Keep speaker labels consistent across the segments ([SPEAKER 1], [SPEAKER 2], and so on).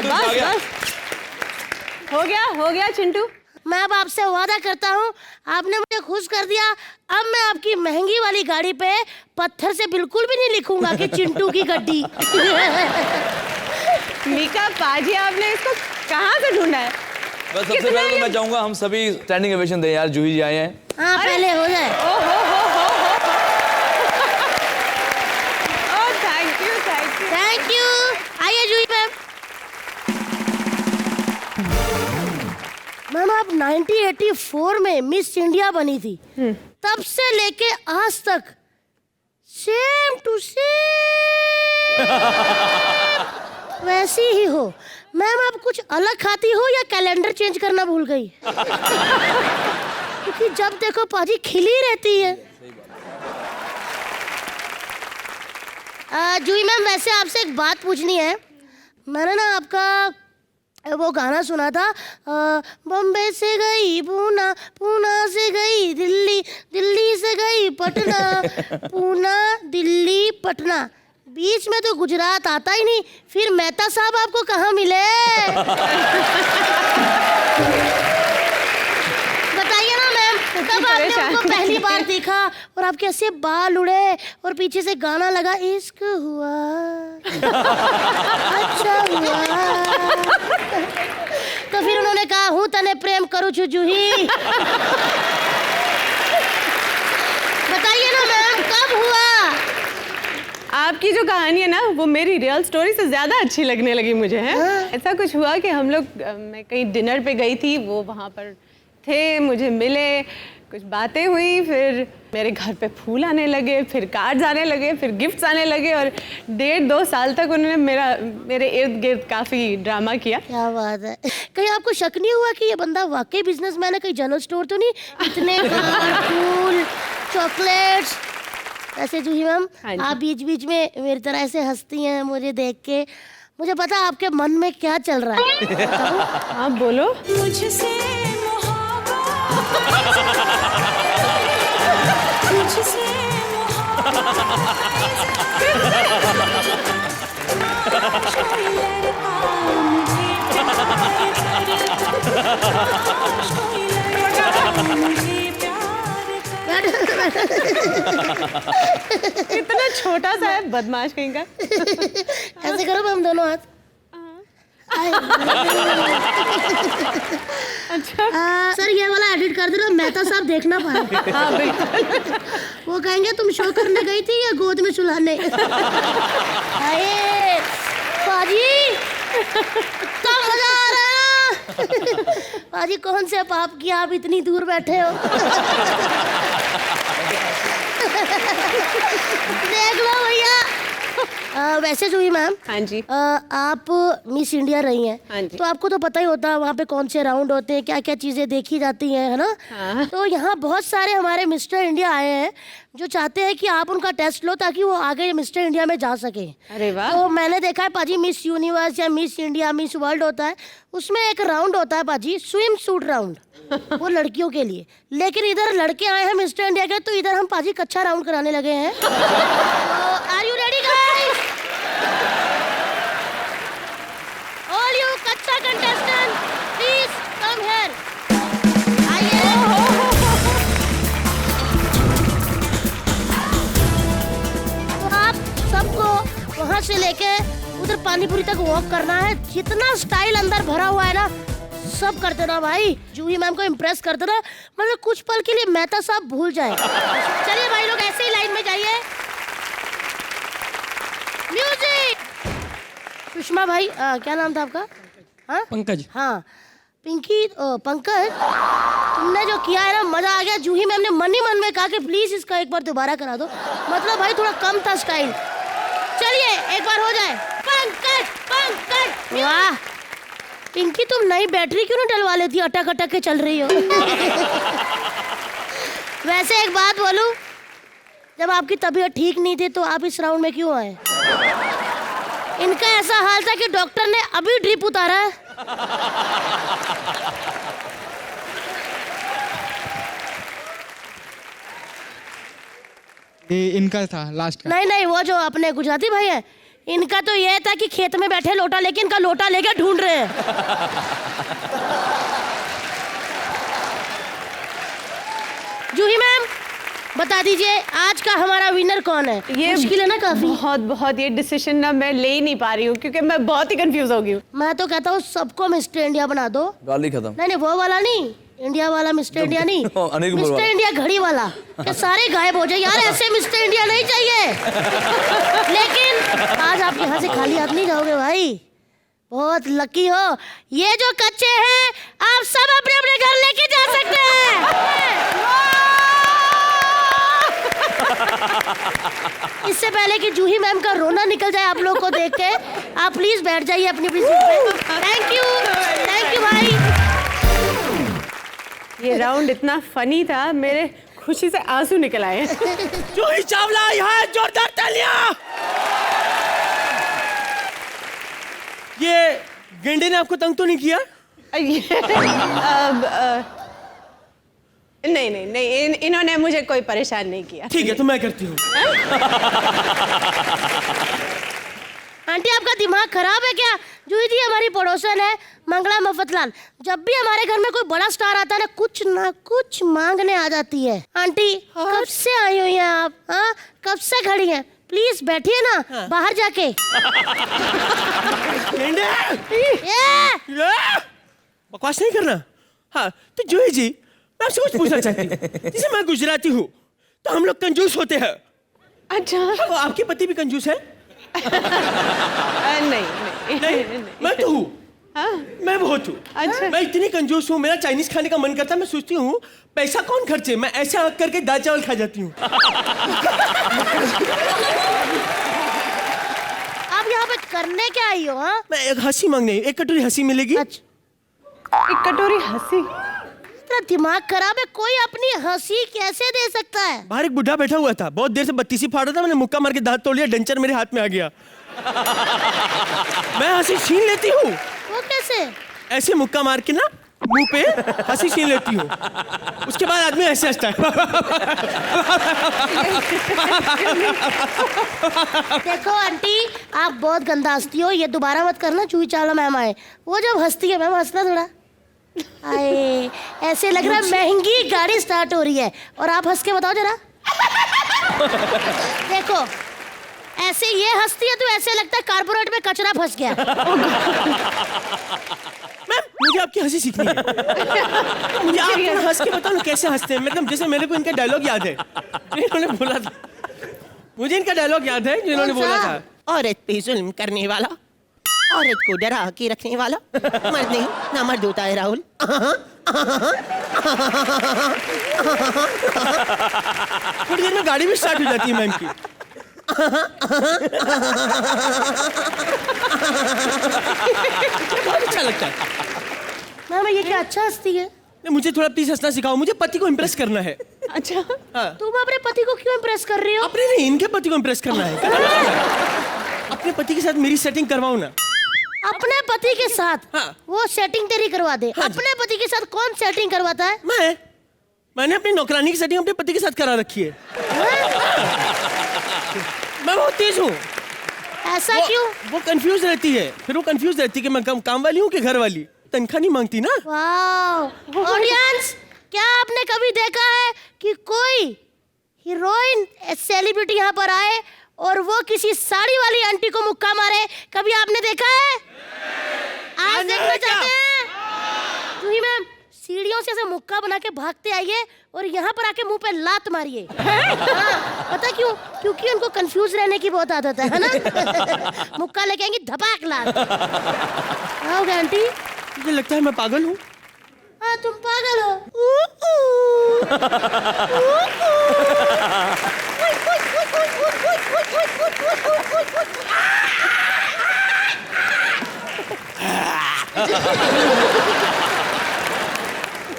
[SPEAKER 1] बस हो गया चिंटू।
[SPEAKER 2] मैं अब आपसे वादा करता हूँ, आपने मुझे खुश कर दिया। अब मैं आपकी महंगी वाली गाड़ी पे पत्थर से बिल्कुल भी नहीं लिखूंगा कि चिंटू की गड्डी।
[SPEAKER 1] मीका पाजी, आपने इसको कहाँ से ढूंढा है?
[SPEAKER 3] बस सबसे पहले तो मैं चाहूंगा हम सभी स्टैंडिंग ओवेशन दें यार, जूही जी आए हैं।
[SPEAKER 2] हाँ पहले हो जाए। Thank you. आइए जूही मैम। मैम आप 1984 में मिस इंडिया बनी थी, तब से लेके आज तक सेम टू सेम वैसी ही हो। मैम आप कुछ अलग खाती हो या कैलेंडर चेंज करना भूल गई? क्योंकि जब देखो पाजी खिली रहती है। जूही मैम वैसे आपसे एक बात पूछनी है। मैंने ना आपका वो गाना सुना था, बम्बे से गई पूना, पूना से गई दिल्ली, दिल्ली से गई पटना, पूना दिल्ली पटना, बीच में तो गुजरात आता ही नहीं। फिर मेहता साहब आपको कहाँ मिले? बताइए ना मैम, कब आपने उनको पहली बार देखा और आपके ऐसे बाल उड़े और पीछे से गाना लगा, इश्क हुआ अच्छा हुआ, तो फिर उन्होंने कहा हूँ तने प्रेम करूँ जूही। बताइए ना मैम कब हुआ?
[SPEAKER 1] आपकी जो कहानी है ना वो मेरी रियल स्टोरी से ज़्यादा अच्छी लगने लगी मुझे है। ऐसा कुछ हुआ कि हम लोग, मैं कहीं डिनर पे गई थी, वो वहाँ पर थे, मुझे मिले, कुछ बातें हुई, फिर मेरे घर पे फूल आने लगे, फिर कार्ड्स आने लगे, फिर गिफ्ट्स आने लगे और 1.5-2 साल तक उन्होंने मेरे इर्द गिर्द काफ़ी ड्रामा किया।
[SPEAKER 2] क्या बात है। कहीं आपको शक नहीं हुआ कि ये बंदा वाकई बिजनेसमैन है? कहीं जनरल स्टोर तो नहीं? इतने कार्ड, फूल, चॉकलेट्स। ऐसे जूही मैम आप बीच बीच में मेरी तरह ऐसे हंसती हैं मुझे देख के, मुझे पता आपके मन में क्या चल रहा है।
[SPEAKER 1] आप बोलो।
[SPEAKER 4] मुझसे मुझसे
[SPEAKER 1] इतना छोटा सा है बदमाश कहीं का।
[SPEAKER 2] ऐसे करो हम दोनों हाथ।
[SPEAKER 1] अच्छा
[SPEAKER 2] सर ये वाला एडिट कर देना, मेहता साहब देखना पाए।
[SPEAKER 1] हाँ बिल्कुल।
[SPEAKER 2] वो कहेंगे तुम शो करने गई थी या गोद में सुलाने? अरे पाजी तो मजा आ रहा है। पाजी कौन से पाप किया आप इतनी दूर बैठे हो? देख लो भैया। वैसे जूही मैम,
[SPEAKER 1] हाँ जी,
[SPEAKER 2] आप मिस इंडिया रही हैं,
[SPEAKER 1] हाँ जी,
[SPEAKER 2] तो आपको तो पता ही होता है वहाँ पे कौन से राउंड होते हैं, क्या क्या चीजें देखी जाती हैं, है ना?
[SPEAKER 1] हाँ।
[SPEAKER 2] तो यहाँ बहुत सारे हमारे मिस्टर इंडिया आए हैं जो चाहते हैं कि आप उनका टेस्ट लो ताकि वो आगे मिस्टर इंडिया में जा सके।
[SPEAKER 1] अरे वाह।
[SPEAKER 2] तो मैंने देखा है पाजी, मिस यूनिवर्स या मिस इंडिया, मिस वर्ल्ड होता है, उसमें एक राउंड होता है पाजी, स्विम सूट राउंड, वो लड़कियों के लिए। लेकिन इधर लड़के आए हैं मिस्टर इंडिया के, तो इधर हम पाजी कच्चा राउंड कराने लगे हैं। Are you ready guys? All you कच्चा कंटेस्टेंट प्लीज कम हियर। आइए। तो आप सबको वहां से लेके उधर पानीपुरी तक वॉक करना है। जितना स्टाइल अंदर भरा हुआ है ना सब कर देना भाई। जूही मैम को इम्प्रेस कर देना, मतलब कुछ पल के लिए मेहता साहब भूल जाए। चलिए भाई लोग ऐसे ही लाइन में जाइए। म्यूजिक। सुषमा भाई, क्या नाम था आपका? हाँ
[SPEAKER 5] पंकज।
[SPEAKER 2] हाँ पिंकी, पंकज, तुमने जो किया है ना मजा आ गया। जूही मैम ने मन ही मन में कहा कि प्लीज इसका एक बार दोबारा करा दो, मतलब भाई थोड़ा कम था स्टाइल। चलिए एक बार हो जाए। पंकज पंकज। वाह पिंकी, तुम नई बैटरी क्यों नहीं डलवा लेती, अटक अटक के चल रही हो। वैसे एक बात बोलूं, जब आपकी तबीयत ठीक नहीं थी तो आप इस राउंड में क्यों आए? इनका ऐसा हाल था कि डॉक्टर ने अभी ड्रिप उतारा है।
[SPEAKER 5] ये इनका था लास्ट का।
[SPEAKER 2] नहीं नहीं, वो जो अपने गुजराती भाई है, इनका तो ये था कि खेत में बैठे लोटा लेके इनका लोटा लेके ढूंढ रहे हैं। जूही मैम बता दीजिए आज का हमारा विनर कौन है?
[SPEAKER 1] ये
[SPEAKER 2] मुश्किल है ना काफी।
[SPEAKER 1] बहुत ये डिसीजन ना मैं ले ही नहीं पा रही हूँ क्योंकि मैं बहुत ही कंफ्यूज हो गई हूँ।
[SPEAKER 2] मैं तो कहता हूँ सबको मिस्टर इंडिया बना दो।
[SPEAKER 3] गाली खत्म।
[SPEAKER 2] नहीं वो वाला नहीं, इंडिया वाला मिस्टर इंडिया नहीं,
[SPEAKER 3] अनिल कपूर
[SPEAKER 2] मिस्टर
[SPEAKER 3] वाला।
[SPEAKER 2] इंडिया घड़ी वाला कि सारे गायब हो जाए। यार ऐसे मिस्टर इंडिया नहीं चाहिए। लेकिन आज आप यहाँ से खाली हाथ नहीं जाओगे भाई, बहुत लकी हो। ये जो कच्चे हैं आप सब अपने अपने घर लेके जा सकते हैं। इससे पहले कि जूही मैम का रोना निकल जाए आप लोग को देख के, आप प्लीज बैठ जाइए अपनी अपनी सीट पे। थैंक यू भाई।
[SPEAKER 1] ये राउंड इतना फनी था, मेरे खुशी से आंसू निकल आए।
[SPEAKER 5] जूही चावला यहाँ जोरदार तालियां। ये गेंडे ने आपको तंग तो नहीं किया?
[SPEAKER 1] नहीं, इन्होंने मुझे कोई परेशान नहीं किया।
[SPEAKER 5] ठीक है तो मैं करती हूँ।
[SPEAKER 2] आंटी आपका दिमाग खराब है क्या? जूही जी हमारी पड़ोसन है मंगला मफतलाल, जब भी हमारे घर में कोई बड़ा स्टार आता है ना कुछ मांगने आ जाती है। आंटी कब से आई हुई हैं आप? हाँ कब से खड़ी हैं? प्लीज बैठिए ना बाहर जाके।
[SPEAKER 5] गेंडे
[SPEAKER 2] ये
[SPEAKER 5] बकवास नहीं करना। हाँ तो जूही जी मैं आपसे कुछ पूछना चाहती हूँ। जैसे मैं गुजराती हूँ तो हम लोग कंजूस होते हैं।
[SPEAKER 1] अच्छा।
[SPEAKER 5] तो आपके पति भी कंजूस है?
[SPEAKER 1] नहीं।
[SPEAKER 5] मैं तो हूँ।
[SPEAKER 1] हाँ?
[SPEAKER 5] मैं बहुत हूँ।
[SPEAKER 1] अच्छा।
[SPEAKER 5] मैं इतनी कंजूस हूँ, मेरा चाइनीज खाने का मन करता है, मैं सोचती हूँ पैसा कौन खर्चे, मैं ऐसे आग करके दाल चावल खा जाती हूँ।
[SPEAKER 2] आप यहाँ पे करने क्या आई हो? हाँ
[SPEAKER 5] मैं एक हंसी मांगने, एक कटोरी हंसी मिलेगी?
[SPEAKER 2] अच्छा
[SPEAKER 1] एक कटोरी हंसी?
[SPEAKER 2] तेरा दिमाग खराब है, कोई अपनी हंसी कैसे दे सकता है?
[SPEAKER 5] बाहर एक बुढ़ा बैठा हुआ था, बहुत देर से बत्तीसी फाड़ रहा था, मैंने मुक्का मार के दांत तोड़ लिया, डंचर मेरे हाथ में आ गया। मैं हंसी छीन लेती हूँ।
[SPEAKER 2] वो कैसे?
[SPEAKER 5] ऐसे मुक्का मार के ना मुंह पे हंसी छीन लेती हूँ, उसके बाद आदमी ऐसे हंसता है।
[SPEAKER 2] देखो आंटी आप बहुत गंदा हंसती हो, ये दोबारा मत करना। जूही चावला मैम आए, वो जब हंसती है मैम हंसना थोड़ा। आए ऐसे लग रहा है महंगी गाड़ी स्टार्ट हो रही है और आप हंस के बताओ जरा। देखो ऐसे ये हंसती है तो ऐसे लगता है कार्पोरेट में कचरा फंस गया।
[SPEAKER 5] मैम मुझे आपकी हंसी सीखनी है। मुझे आप थोड़ा हंस के बताओ ना कैसे हंसते हैं। मतलब जैसे मेरे को इनका डायलॉग याद है, इन्होंने बोला था, मुझे इनका डायलॉग याद है जिन्होंने बोला था, औरत पे जुल्म करने वाला, औरत को डरा के रखने वाला, मर्द नहीं ना मर्द होता है राहुल। थोड़ी देर में गाड़ी भी स्टार्ट हो जाती है मैम की। बहुत अच्छा लगता है।
[SPEAKER 2] मैम ये क्या अच्छा हंसती है?
[SPEAKER 5] नहीं, मुझे थोड़ा प्लीज हंसना सिखाओ, मुझे पति को इम्प्रेस करना है।
[SPEAKER 1] अच्छा।
[SPEAKER 5] हाँ।
[SPEAKER 2] तुम अपने पति को क्यों इम्प्रेस कर रही हो?
[SPEAKER 5] अपने नहीं, इनके पति को इम्प्रेस करना है। अपने पति के साथ मेरी सेटिंग करवाओ ना।
[SPEAKER 2] अपने पति के साथ?
[SPEAKER 5] हाँ।
[SPEAKER 2] वो सेटिंग तेरी करवा दे।
[SPEAKER 5] हाँ
[SPEAKER 2] अपने पति के साथ कौन सेटिंग करवाता है?
[SPEAKER 5] मैंने अपनी नौकरानी की सेटिंग अपने पति के साथ करा रखी है। मैं बहुत तेज हूँ।
[SPEAKER 2] ऐसा क्यों?
[SPEAKER 5] वो कंफ्यूज रहती है, फिर वो कंफ्यूज रहती है कि मैं काम वाली हूँ कि घर वाली। तनख्वाह नहीं मांगती ना।
[SPEAKER 2] वाह ऑडियंस, क्या आपने कभी देखा है कि कोई हीरोइन सेलिब्रिटी यहाँ पर आए और वो किसी साड़ी वाली आंटी को मुक्का मारे? कभी आपने देखा है? आज देखना चाहते हैं? जूही मैम सीढ़ियों से ऐसे मुक्का बना के भागते आइए और यहाँ पर आके मुंह पे लात मारिए। हाँ, पता क्यों? क्योंकि उनको कंफ्यूज रहने की बहुत आदत है ना। मुक्का लेके आएंगी धपाक लात। आओगे आंटी?
[SPEAKER 5] मुझे लगता है मैं पागल हूँ।
[SPEAKER 2] हाँ तुम पागल हो।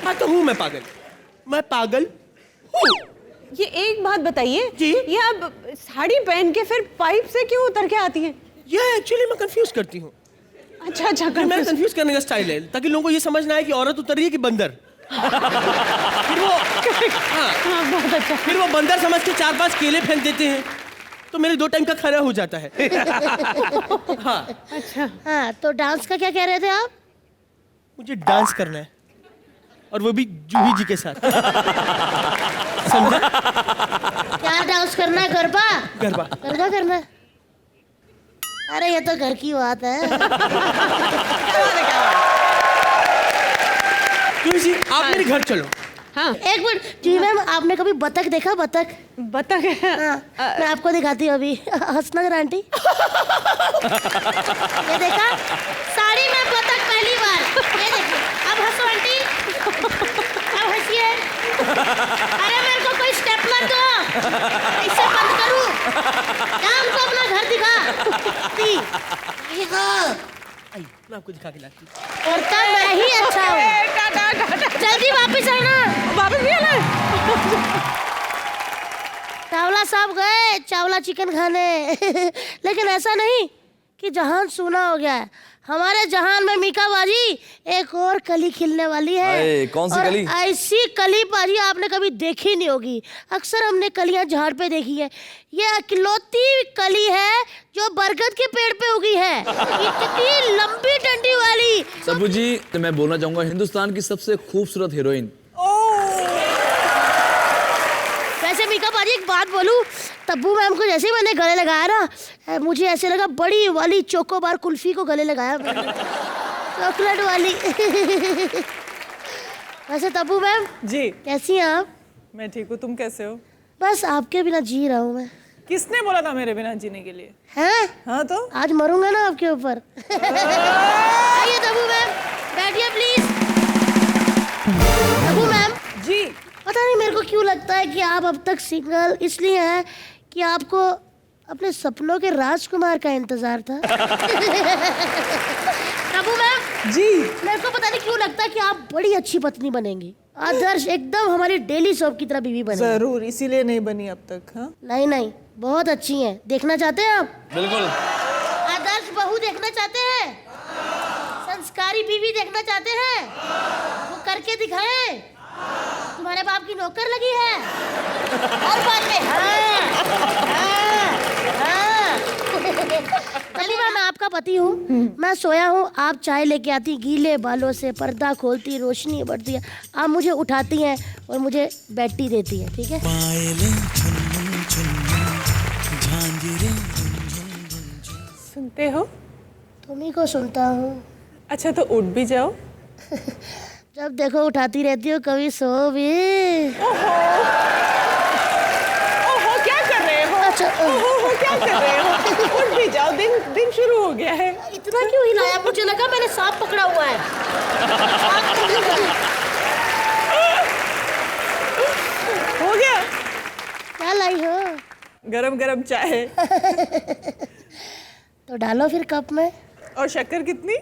[SPEAKER 5] हाँ तो हूँ मैं पागल हूँ।
[SPEAKER 1] ये एक बात बताइए
[SPEAKER 5] जी?
[SPEAKER 1] ये आप साड़ी पहन के फिर पाइप से क्यों उतर के आती हैं?
[SPEAKER 5] ये एक्चुअली मैं कंफ्यूज करती हूँ।
[SPEAKER 1] अच्छा
[SPEAKER 5] मेरा कंफ्यूज करने का स्टाइल है ताकि लोगों को ये समझ ना आए कि औरत उतर रही है कि बंदर। फिर वो
[SPEAKER 1] हाँ बहुत अच्छा।
[SPEAKER 5] फिर वो बंदर समझ के 4-5 केले फेंक देते हैं। तो मेरे 2 टाइम का खाना हो जाता है। हाँ,
[SPEAKER 1] अच्छा,
[SPEAKER 2] हाँ, तो डांस का क्या कह रहे थे आप?
[SPEAKER 5] मुझे डांस करना है और वो भी जूही जी के साथ। समझा?
[SPEAKER 2] क्या डांस करना है? गरबा?
[SPEAKER 5] गरबा।
[SPEAKER 2] गरबा करना है? अरे ये तो घर की बात है।
[SPEAKER 5] जूही जी आप मेरे घर चलो।
[SPEAKER 1] हाँ,
[SPEAKER 2] एक मिनट जी मैम, आपने कभी बतख देखा? बतख?
[SPEAKER 1] बतख है।
[SPEAKER 2] हाँ, मैं आपको दिखाती हूँ अभी। हंसना जरा आंटी। ये देखा? साड़ी में बतख पहली बार। ये देखिए, अब हंसो आंटी। अब हंसिए। अरे मेरे को कोई स्टेपलर दो, इससे बंद करूँ। क्या हमको अपना घर दिखा?
[SPEAKER 5] आई, मैं आपको दिखा के लाती हूँ।
[SPEAKER 2] और तब मैं ही अच्छा हूँ। जल्दी वापस आना।
[SPEAKER 1] वापस भी आना है?
[SPEAKER 2] चावला साहब गए चावला चिकन खाने। लेकिन ऐसा नहीं कि जहान सूना हो गया है। हमारे जहान में मीका बाजी एक और कली खिलने वाली है।
[SPEAKER 3] अरे, कौन सी
[SPEAKER 2] और
[SPEAKER 3] कली?
[SPEAKER 2] ऐसी कली बाजी आपने कभी देखी नहीं होगी। अक्सर हमने कलियां झाड़ पे देखी है, ये अकेलौती कली है जो बरगद के पेड़ पे उगी है। इतनी लंबी डंडी वाली।
[SPEAKER 3] तब्बू जी मैं बोलना चाहूंगा हिंदुस्तान की सबसे खूबसूरत हीरोइन।
[SPEAKER 2] वैसे मीका बाजी एक बात बोलूं, तब्बू मैम को जैसे ही मैंने गले लगाया ना, मुझे ऐसे लगा बड़ी वाली चोकोबार कुल्फी को गले लगाया मैंने। चॉकलेट वाली। वैसे तब्बू मैम
[SPEAKER 6] जी
[SPEAKER 2] कैसी हैं आप?
[SPEAKER 6] मैं ठीक हूँ, तुम कैसे हो?
[SPEAKER 2] बस आपके बिना जी रहा हूँ मैं।
[SPEAKER 6] किसने बोला था मेरे बिना जीने के लिए?
[SPEAKER 2] हैं?
[SPEAKER 6] हाँ तो
[SPEAKER 2] आज मरूंगा ना आपके ऊपर। आइए तब्बू मैम, बैठिए प्लीज। तब्बू मैम,
[SPEAKER 6] जी
[SPEAKER 2] पता नहीं मेरे को क्यों लगता है कि आप अब तक सिंगल इसलिए हैं कि आपको अपने सपनों के राजकुमार का इंतजार था। तब्बू मैम
[SPEAKER 6] जी
[SPEAKER 2] मेरे को पता नहीं क्यों लगता है कि आप बड़ी अच्छी पत्नी बनेंगी, आदर्श एकदम हमारी डेली सोप की तरह बीवी बनेंगी।
[SPEAKER 6] जरूर, इसीलिए नहीं बनी अब तक। हाँ
[SPEAKER 2] नहीं नहीं, बहुत अच्छी हैं। देखना चाहते हैं आप?
[SPEAKER 3] बिल्कुल।
[SPEAKER 2] आदर्श बहू देखना चाहते हैं? संस्कारी बीवी देखना चाहते हैं? वो करके दिखाएं। तुम्हारे बाप की नौकर लगी है और बाद में हाँ, हाँ। तभी मैं आपका पति हूँ। मैं सोया हूँ, आप चाय लेके आती, गीले बालों से पर्दा खोलती, रोशनी बढ़ती है, आप मुझे उठाती हैं और मुझे बैठी देती है। ठीक है?
[SPEAKER 6] सुनते हो?
[SPEAKER 2] तुम्ही को सुनता हूँ।
[SPEAKER 6] अच्छा तो उठ भी जाओ।
[SPEAKER 2] जब देखो उठाती रहती हो, कभी सो भी।
[SPEAKER 6] ओहो क्या कर रहे हो?
[SPEAKER 2] अच्छा,
[SPEAKER 6] ओहो क्या कर रहे हो? उठ भी जाओ, दिन शुरू हो गया है।
[SPEAKER 2] इतना क्यों हिलाया? मुझे लगा मैंने सांप पकड़ा हुआ है।
[SPEAKER 6] हो गया?
[SPEAKER 2] क्या लाई हो?
[SPEAKER 6] गरम गरम चाय।
[SPEAKER 2] तो डालो फिर कप में।
[SPEAKER 6] और शक्कर कितनी?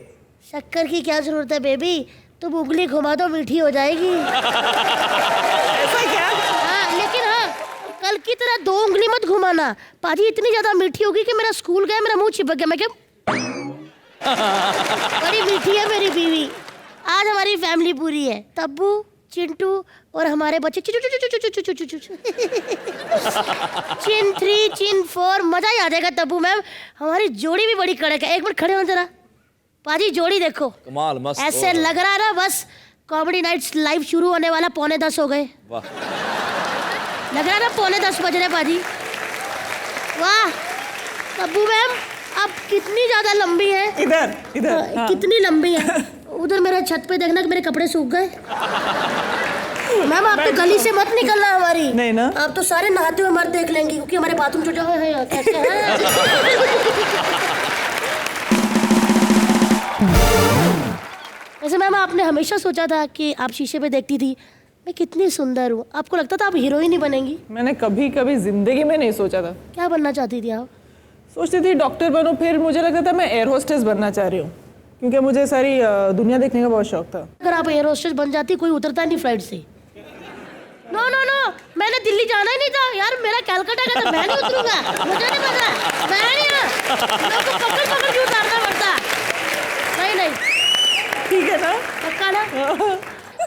[SPEAKER 2] शक्कर की क्या जरूरत है बेबी, तुम उंगली घुमा दो मीठी हो जाएगी।
[SPEAKER 6] ऐसा क्या?
[SPEAKER 2] हाँ, लेकिन हाँ, कल की तरह 2 उंगली मत घुमाना। पाजी इतनी ज्यादा मीठी होगी कि मेरा स्कूल गया, मेरा मुंह चिपक गया। मैं क्या बड़ी मीठी है मेरी बीवी। आज हमारी फैमिली पूरी है, तब्बू, चिंटू और हमारे बच्चे। चिन 3 चिन 4, मजा ही आ जाएगा तब्बू मैम। हमारी जोड़ी भी बड़ी कड़क है। एक मिनट खड़े हो जरा। पाजी जोड़ी देखो,
[SPEAKER 3] कमाल, मस्त।
[SPEAKER 2] ऐसे लग रहा है ना बस कॉमेडी नाइट्स लाइव शुरू होने वाला, 9:45 हो गए।
[SPEAKER 3] वाह,
[SPEAKER 2] लग रहा है ना 9:45 बज रहे पाजी। वाह तब्बू मैम, आप कितनी ज्यादा लंबी है।
[SPEAKER 6] इधर इधर। हाँ।
[SPEAKER 2] कितनी लंबी है। उधर मेरे छत पे देखना कि मेरे कपड़े सूख गए। मैम आप तो गली से मत निकलना हमारी।
[SPEAKER 6] नहीं ना?
[SPEAKER 2] आप तो सारे नहाते हुए मर्द देख लेंगी, क्योंकि हमारे बाथरूम जो है कैसे है। वैसे मैम आपने हमेशा सोचा था कि आप शीशे पे देखती थी मैं कितनी सुंदर हूँ, आपको लगता था आप हीरोइन ही बनेंगी?
[SPEAKER 6] मैंने कभी कभी जिंदगी में नहीं सोचा था।
[SPEAKER 2] क्या बनना चाहती थी आप?
[SPEAKER 6] सोचती थी डॉक्टर बनूं, फिर मुझे लगता था मैं एयर होस्टेस बनना चाह रही हूँ, क्योंकि मुझे सारी दुनिया देखने का बहुत शौक था।
[SPEAKER 2] अगर आप एयर होस्टेस बन जाती, कोई उतरता नहीं फ्लाइट से। नो नो नो, मैंने दिल्ली जाना ही नहीं था यार, मेरा कलकत्ता का था, मैं नहीं उतरूंगा, मुझे नहीं पता, मैं नहीं। लोगों को पकड़ पकड़ क्यों उतारना पड़ता? नहीं नहीं,
[SPEAKER 6] ठीक है ना?
[SPEAKER 2] पक्का ना?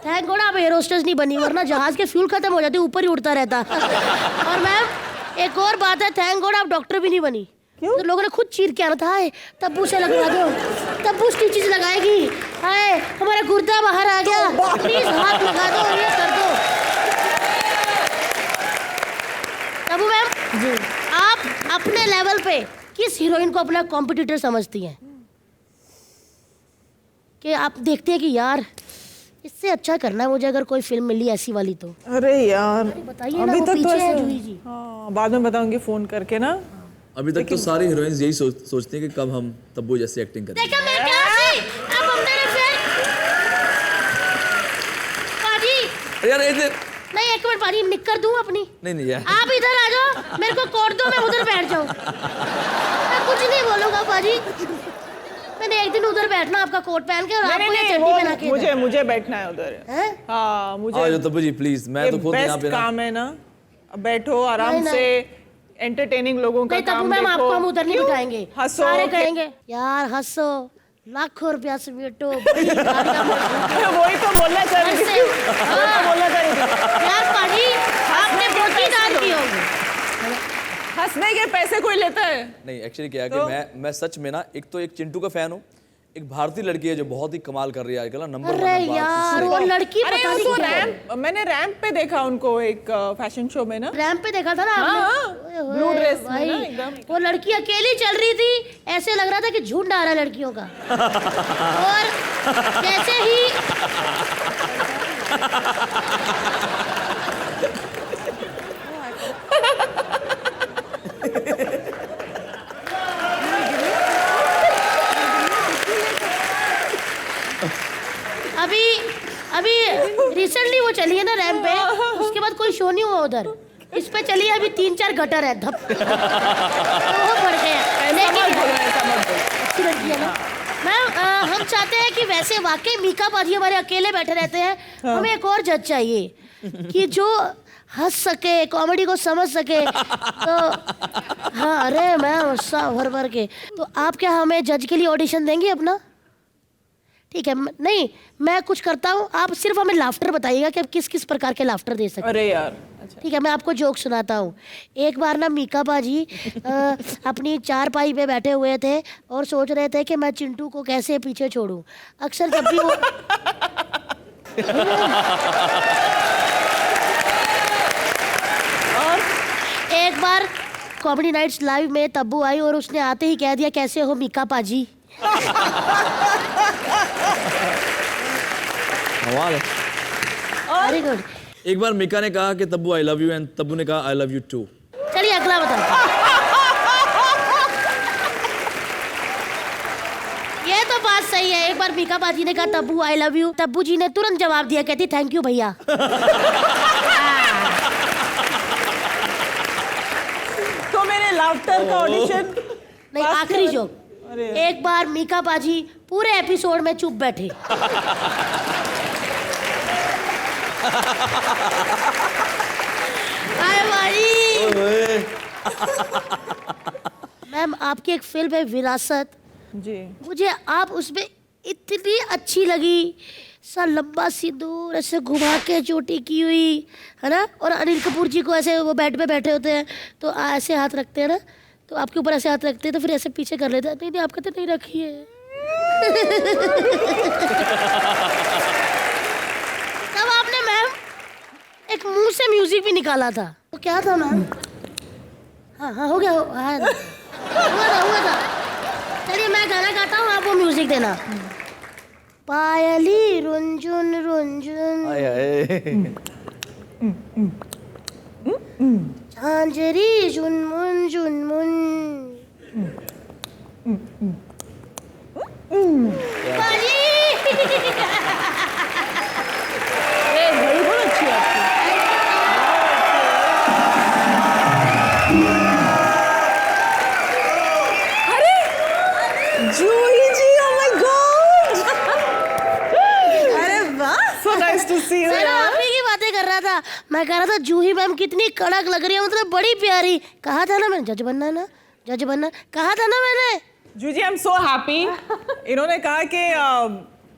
[SPEAKER 2] थैंक गॉड आप एयर होस्टेस नहीं बनी, वरना जहाज के फ्यूल खत्म हो जाते, ऊपर ही उड़ता रहता। और मैम एक और बात है, थैंक गॉड आप डॉक्टर भी नहीं बनी। क्यों? तो लोगों ने खुद चीर के आना था, हाय तब्बू से लगवा दो, तब्बू स्टिचेस लगाएगी, हाय हमारा गुर्दा बाहर आ गया, प्लीज हाथ लगा दो, ये कर दो। तब्बू मैम जी, आप अपने लेवल पे किस हीरोइन को अपना कॉम्पिटिटर समझती हैं? कि आप देखते हैं कि यार इससे अच्छा करना है मुझे अगर कोई फिल्म मिली ऐसी वाली तो।
[SPEAKER 6] अरे यार
[SPEAKER 2] बताइए ना, वो पीछे है जूही जी।
[SPEAKER 6] हाँ, बाद में बताऊंगी फोन करके ना।
[SPEAKER 3] अभी तक तो सारी हीरोइंस यही सोचती हैं कि कब हम तब्बू जैसी एक्टिंग करें।
[SPEAKER 2] देखा मैं क्या सी अब हमने फिर पाजी
[SPEAKER 3] अरे यार इधर
[SPEAKER 2] नहीं, एक मिनट पाजी, निक्कर दूं अपनी?
[SPEAKER 3] नहीं यार,
[SPEAKER 2] आप इधर आ जाओ, मेरे को कोट दो, मैं उधर बैठ जाऊं। मैं कुछ नहीं बोलूंगा पाजी, मैंने एक दिन उधर बैठना आपका कोट पहन के और आपको ये चड्डी पहना के।
[SPEAKER 6] मुझे बैठना है उधर। हाँ मुझे।
[SPEAKER 3] आ जाओ तब्बू जी प्लीज, मैं तो खुद यहाँ पे ना।
[SPEAKER 6] काम है ना, बैठो आराम से, एंटरटेनिंग लोगों का काम
[SPEAKER 2] मैम
[SPEAKER 6] देखो।
[SPEAKER 2] आपको हम उधर नहीं बिठाएंगे,
[SPEAKER 6] हंसो,
[SPEAKER 2] सारे कहेंगे यार हंसो, लाखों रुपया समेटो।
[SPEAKER 6] वही तो बोलना चाह रही थी,
[SPEAKER 2] यार पाजी आपने बहुत दान की होगी।
[SPEAKER 6] हंसने के पैसे कोई लेता है?
[SPEAKER 3] नहीं एक्चुअली क्या है कि मैं सच में ना एक तो एक चिंटू का फैन हूँ, एक भारतीय लड़की है जो बहुत ही कमाल कर रही है आजकल, नंबर
[SPEAKER 2] अरे यार वो लड़की
[SPEAKER 6] अरे
[SPEAKER 2] पता नहीं
[SPEAKER 6] उसको
[SPEAKER 2] क्या है।
[SPEAKER 6] मैंने रैंप पे देखा उनको एक फैशन शो में ना।
[SPEAKER 2] रैंप पे देखा था ना आपने?
[SPEAKER 6] हाँ,
[SPEAKER 2] ओए
[SPEAKER 6] ब्लू
[SPEAKER 2] होए,
[SPEAKER 6] ड्रेस में
[SPEAKER 2] भाई,
[SPEAKER 6] ना एकदम।
[SPEAKER 2] वो लड़की अकेली चल रही थी, ऐसे लग रहा था कि झुंड आ रहा है लड़कियों का। और जैसे ही अभी रिसेंटली वो चली है ना रैंप पे, उसके बाद कोई शो नहीं हुआ उधर, इस पे चली है अभी 3-4 गटर है धप। तो वो बढ़ गया, अच्छी लड़की है ना मैम। हम चाहते हैं कि वैसे वाकई मीका पाजी हमारे अकेले बैठे रहते हैं, हमें एक और जज चाहिए कि जो हंस सके, कॉमेडी को समझ सके। तो हाँ अरे मैम भर भर के, तो आप क्या हमें जज के लिए ऑडिशन देंगे अपना? ठीक है, नहीं मैं कुछ करता हूँ, आप सिर्फ हमें लाफ्टर बताइएगा कि आप किस किस प्रकार के लाफ्टर दे सकते हैं।
[SPEAKER 6] अरे यार अच्छा।
[SPEAKER 2] ठीक है, मैं आपको जोक सुनाता हूँ। एक बार ना मीका बाजी अपनी चारपाई पे बैठे हुए थे और सोच रहे थे कि मैं चिंटू को कैसे पीछे छोड़ूं। अक्सर जब भी वो और एक बार कॉमेडी नाइट्स लाइव में तब्बू आई और उसने आते ही कह दिया कैसे हो मीका पाजी। Very good.
[SPEAKER 3] एक बार मीका ने कहा कि Tabu I love you and Tabu ने कहा आई लव यू टू।
[SPEAKER 2] चलिए अगला बताओ। ये तो बात सही है, एक बार मीका बाजी ने कहा Tabu I love you, Tabu ji ने तुरंत जवाब दिया, कहती थैंक यू भैया।
[SPEAKER 6] तो मेरे लाफ्टर का ऑडिशन
[SPEAKER 2] नहीं, आखिरी जोक। एक बार मीका बाजी पूरे एपिसोड में चुप बैठे। मैम आपकी एक फिल्म है विरासत
[SPEAKER 6] जी,
[SPEAKER 2] मुझे आप उसमें इतनी अच्छी लगी, सा लंबा सिंदूर ऐसे घुमा के चोटी की हुई है ना, और अनिल कपूर जी को ऐसे वो बेड पे बैठे होते हैं तो ऐसे हाथ रखते हैं ना, तो आपके ऊपर ऐसे हाथ रखते हैं तो फिर ऐसे पीछे कर लेते हैं। नहीं आप कहते नहीं रखी है। तब आपने मैम एक मुंह से म्यूजिक भी निकाला था, तो क्या था मैम? हाँ हो गया, हुआ था। चलिए मैं गाना गाता हूँ, आप वो म्यूजिक देना। पायली रुंझुन रुंझुन झांझरी झुनमुन झुनमुन।
[SPEAKER 6] घड़ी बहुत अच्छी है आपकी। अरे जूही जी, oh my God! अरे वाह, so nice to see you.
[SPEAKER 2] मैं आप ही की बातें कर रहा था, मैं कह रहा था जूही मैम कितनी कड़क लग रही है, मतलब बड़ी प्यारी। कहा था ना मैंने जज बनना ना, जज बनना कहा था ना मैंने।
[SPEAKER 6] जूही जी, आई एम सो हैप्पी। इन्होंने कहा कि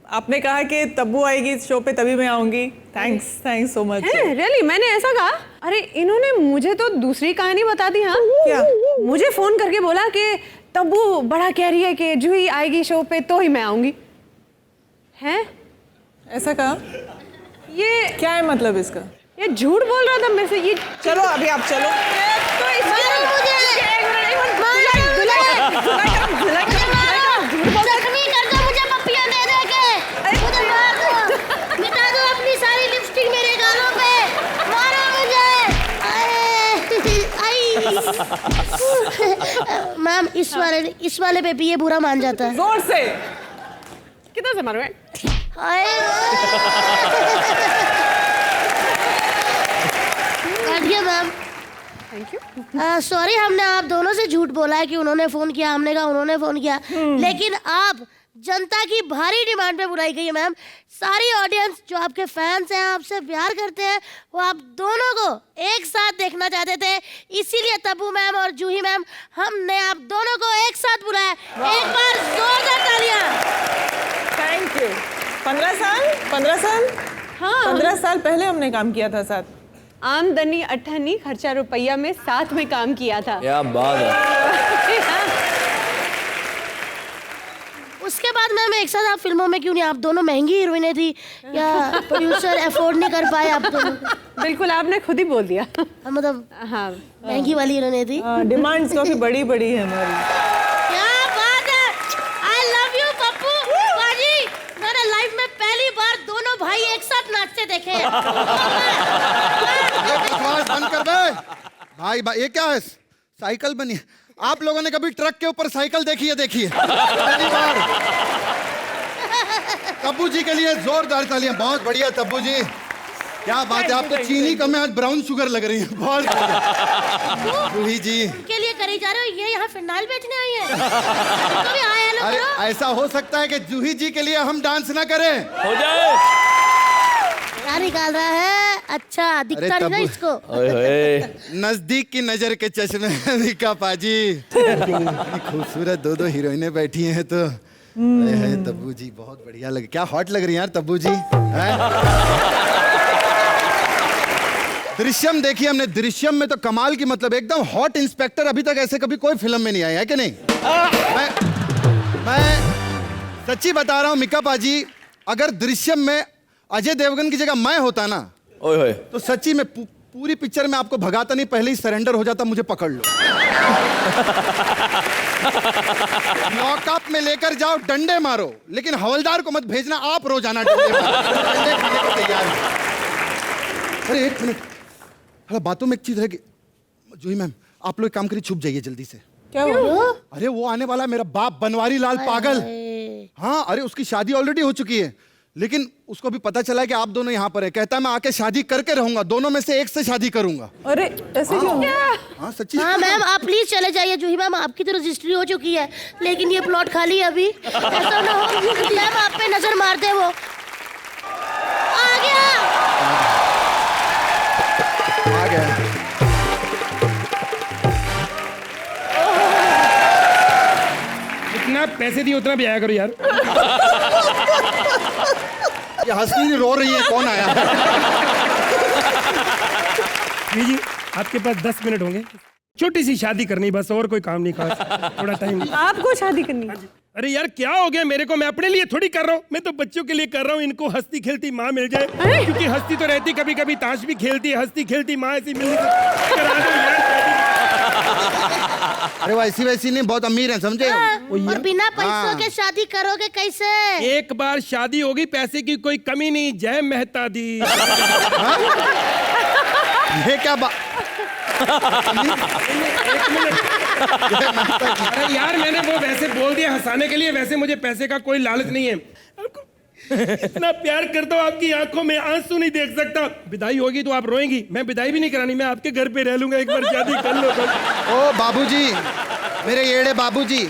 [SPEAKER 6] आपने कहा कि तब्बू आएगी इस शो पे तभी मैं आऊंगी। Thanks so much.
[SPEAKER 1] रियली मैंने ऐसा कहा? अरे इन्होंने मुझे तो दूसरी कहानी बता दी। हाँ
[SPEAKER 6] क्या?
[SPEAKER 1] मुझे फोन करके बोला कि तब्बू बड़ा कह रही है कि जूही आएगी शो पे तो ही मैं आऊंगी। हैं?
[SPEAKER 6] ऐसा कहा?
[SPEAKER 1] ये
[SPEAKER 6] क्या है मतलब इसका?
[SPEAKER 1] ये झूठ बोल रहा था मेरे से। ये
[SPEAKER 6] चलो अभी आप चलो।
[SPEAKER 1] तो
[SPEAKER 2] जख्मी कर दो मुझे पप्पियां दे दे के। मुझे मार दो, मिटा दो अपनी सारी लिपस्टिक मेरे गालों पे, मारो मुझे। मैम इस वाले पे भी ये बुरा मान जाता है।
[SPEAKER 6] जोर से।
[SPEAKER 1] कितना से मारो?
[SPEAKER 2] बैठिए मैम।
[SPEAKER 1] Thank you.
[SPEAKER 2] सॉरी हमने आप दोनों से झूठ बोला है कि उन्होंने फोन किया, हमने कहा उन्होंने फोन किया। लेकिन आप जनता की भारी डिमांड पे बुलाई गई है मैम। सारी ऑडियंस जो आपके फैंस हैं, आपसे प्यार करते हैं, वो आप दोनों को एक साथ देखना चाहते थे। इसीलिए तब्बू मैम और जूही मैम हमने आप दोनों को एक साथ बुलाया। एक बार जोरदार तालियां।
[SPEAKER 6] Thank you. 15 साल?
[SPEAKER 1] हाँ
[SPEAKER 6] 15 साल पहले हमने काम किया था साथ।
[SPEAKER 1] आमदनी अठन्नी खर्चा रुपया में साथ में काम किया था।
[SPEAKER 3] क्या बात है।
[SPEAKER 2] उसके बाद मैम एक साथ आप फिल्मों में क्यों नहीं? आप दोनों महंगी हीरोइनें थी, या प्रोड्यूसर अफोर्ड नहीं कर पाए आप दोनों?
[SPEAKER 1] बिल्कुल आपने खुद ही बोल दिया।
[SPEAKER 2] मतलब
[SPEAKER 1] हाँ
[SPEAKER 2] महंगी वाली हीरोइनें थी।
[SPEAKER 6] डिमांड्स काफी बड़ी बड़ी है हमारी।
[SPEAKER 2] क्या बात है। आई लव यू पप्पू बाजी। मैंने लाइफ में पहली बार दोनों भाई एक साथ नाचते देखे हैं।
[SPEAKER 7] बकवास बंद कर बे। भाई ये क्या है? साइकिल बनी है। आप लोगों ने कभी ट्रक के ऊपर साइकिल देखी है? देखिए पहली बार। तब्बू जी के लिए जोरदार तालियां। बहुत बढ़िया तब्बू जी, क्या बात है। आप तो चीनी कम है, आज ब्राउन शुगर लग रही है। बहुत बढ़िया। जूही जी
[SPEAKER 2] के लिए करी जा रहे हो, ये यहाँ फिनाइल बेचने आई है। तो भी हाय हेलो
[SPEAKER 7] अरे
[SPEAKER 2] करो।
[SPEAKER 7] ऐसा हो सकता है कि जूही जी के लिए हम डांस ना करें?
[SPEAKER 3] हो जाए।
[SPEAKER 2] क्या निकाल रहा है? अच्छा दिखता नहीं ना इसको।
[SPEAKER 3] ओए होए।
[SPEAKER 7] नजदीक की नजर के चश्मे निका पाजी। इतनी खूबसूरत दो हीरोइनें बैठी हैं तो तब्बू जी बहुत बढ़िया लगे। क्या हॉट लग रही है यार तब्बू जी। दृश्यम देखिए हमने। दृश्यम में तो कमाल की, मतलब एकदम हॉट इंस्पेक्टर। अभी तक ऐसे कभी कोई फिल्म में नहीं आया है कि नहीं? मैं सच्ची बता रहा हूँ मिका पाजी, अगर दृश्यम में अजय देवगन की जगह मैं होता ना,
[SPEAKER 3] ओए होए।
[SPEAKER 7] तो सच्ची में पूरी पिक्चर में आपको भगाता नहीं, पहले ही सरेंडर हो जाता, मुझे पकड़ लो। लॉकअप में लेकर जाओ, डंडे मारो, लेकिन हवलदार को मत भेजना। आप रोजाना डंडे खाने को तैयार है। अरे एक मिनट, बातों में एक चीज है कि जूही मैम आप लोग काम करिए, छुप जाइए जल्दी से।
[SPEAKER 6] क्या हुआ?
[SPEAKER 7] अरे वो आने वाला है मेरा बाप बनवारी लाल पागल। हाँ अरे उसकी शादी ऑलरेडी हो चुकी है, लेकिन उसको भी पता चला है कि आप दोनों यहाँ पर है। कहता है मैं आके शादी करके रहूंगा, दोनों में से एक से शादी करूंगा।
[SPEAKER 6] अरे ऐसे क्यों?
[SPEAKER 7] हाँ सच्ची।
[SPEAKER 2] हाँ मैम आप प्लीज चले जाइए। जूही मैम आपकी तो रजिस्ट्री हो चुकी है, लेकिन ये प्लॉट खाली है अभी। ऐसा ना हो मैम आप पे नजर मार दे। वो आ गया।
[SPEAKER 7] आ गया।
[SPEAKER 8] जितना पैसे दिए उतना भी आया करो यार।
[SPEAKER 7] ये हंसनी रो रही है, कौन आया?
[SPEAKER 8] जी आपके पास 10 मिनट होंगे। छोटी सी शादी करनी बस, और कोई काम नहीं खास। थोड़ा टाइम।
[SPEAKER 1] आपको शादी करनी?
[SPEAKER 8] अरे यार क्या हो गया मेरे को? मैं अपने लिए थोड़ी कर रहा हूँ, मैं तो बच्चों के लिए कर रहा हूँ। इनको हंसती खेलती माँ मिल जाए, क्योंकि हंसती तो रहती, कभी कभी ताश भी खेलती है। हंसती खेलती माँ ऐसी मिल
[SPEAKER 7] अरे वैसी वैसी नहीं, बहुत अमीर है समझे।
[SPEAKER 2] और बिना पैसों के शादी करोगे कैसे?
[SPEAKER 8] एक बार शादी होगी, पैसे की कोई कमी नहीं। जय मेहता दी।
[SPEAKER 7] ये क्या बात?
[SPEAKER 8] अरे यार मैंने वो वैसे बोल दिया हंसाने के लिए, वैसे मुझे पैसे का कोई लालच नहीं है। आपको इतना प्यार करता हूँ, आपकी आंखों में आंसू नहीं देख सकता। विदाई होगी तो आप रोएंगी, मैं विदाई भी नहीं करानी, मैं आपके घर पे रह लूंगा। एक बार शादी कर लो बस।
[SPEAKER 7] ओ बाबूजी, मेरे येड़े बाबूजी,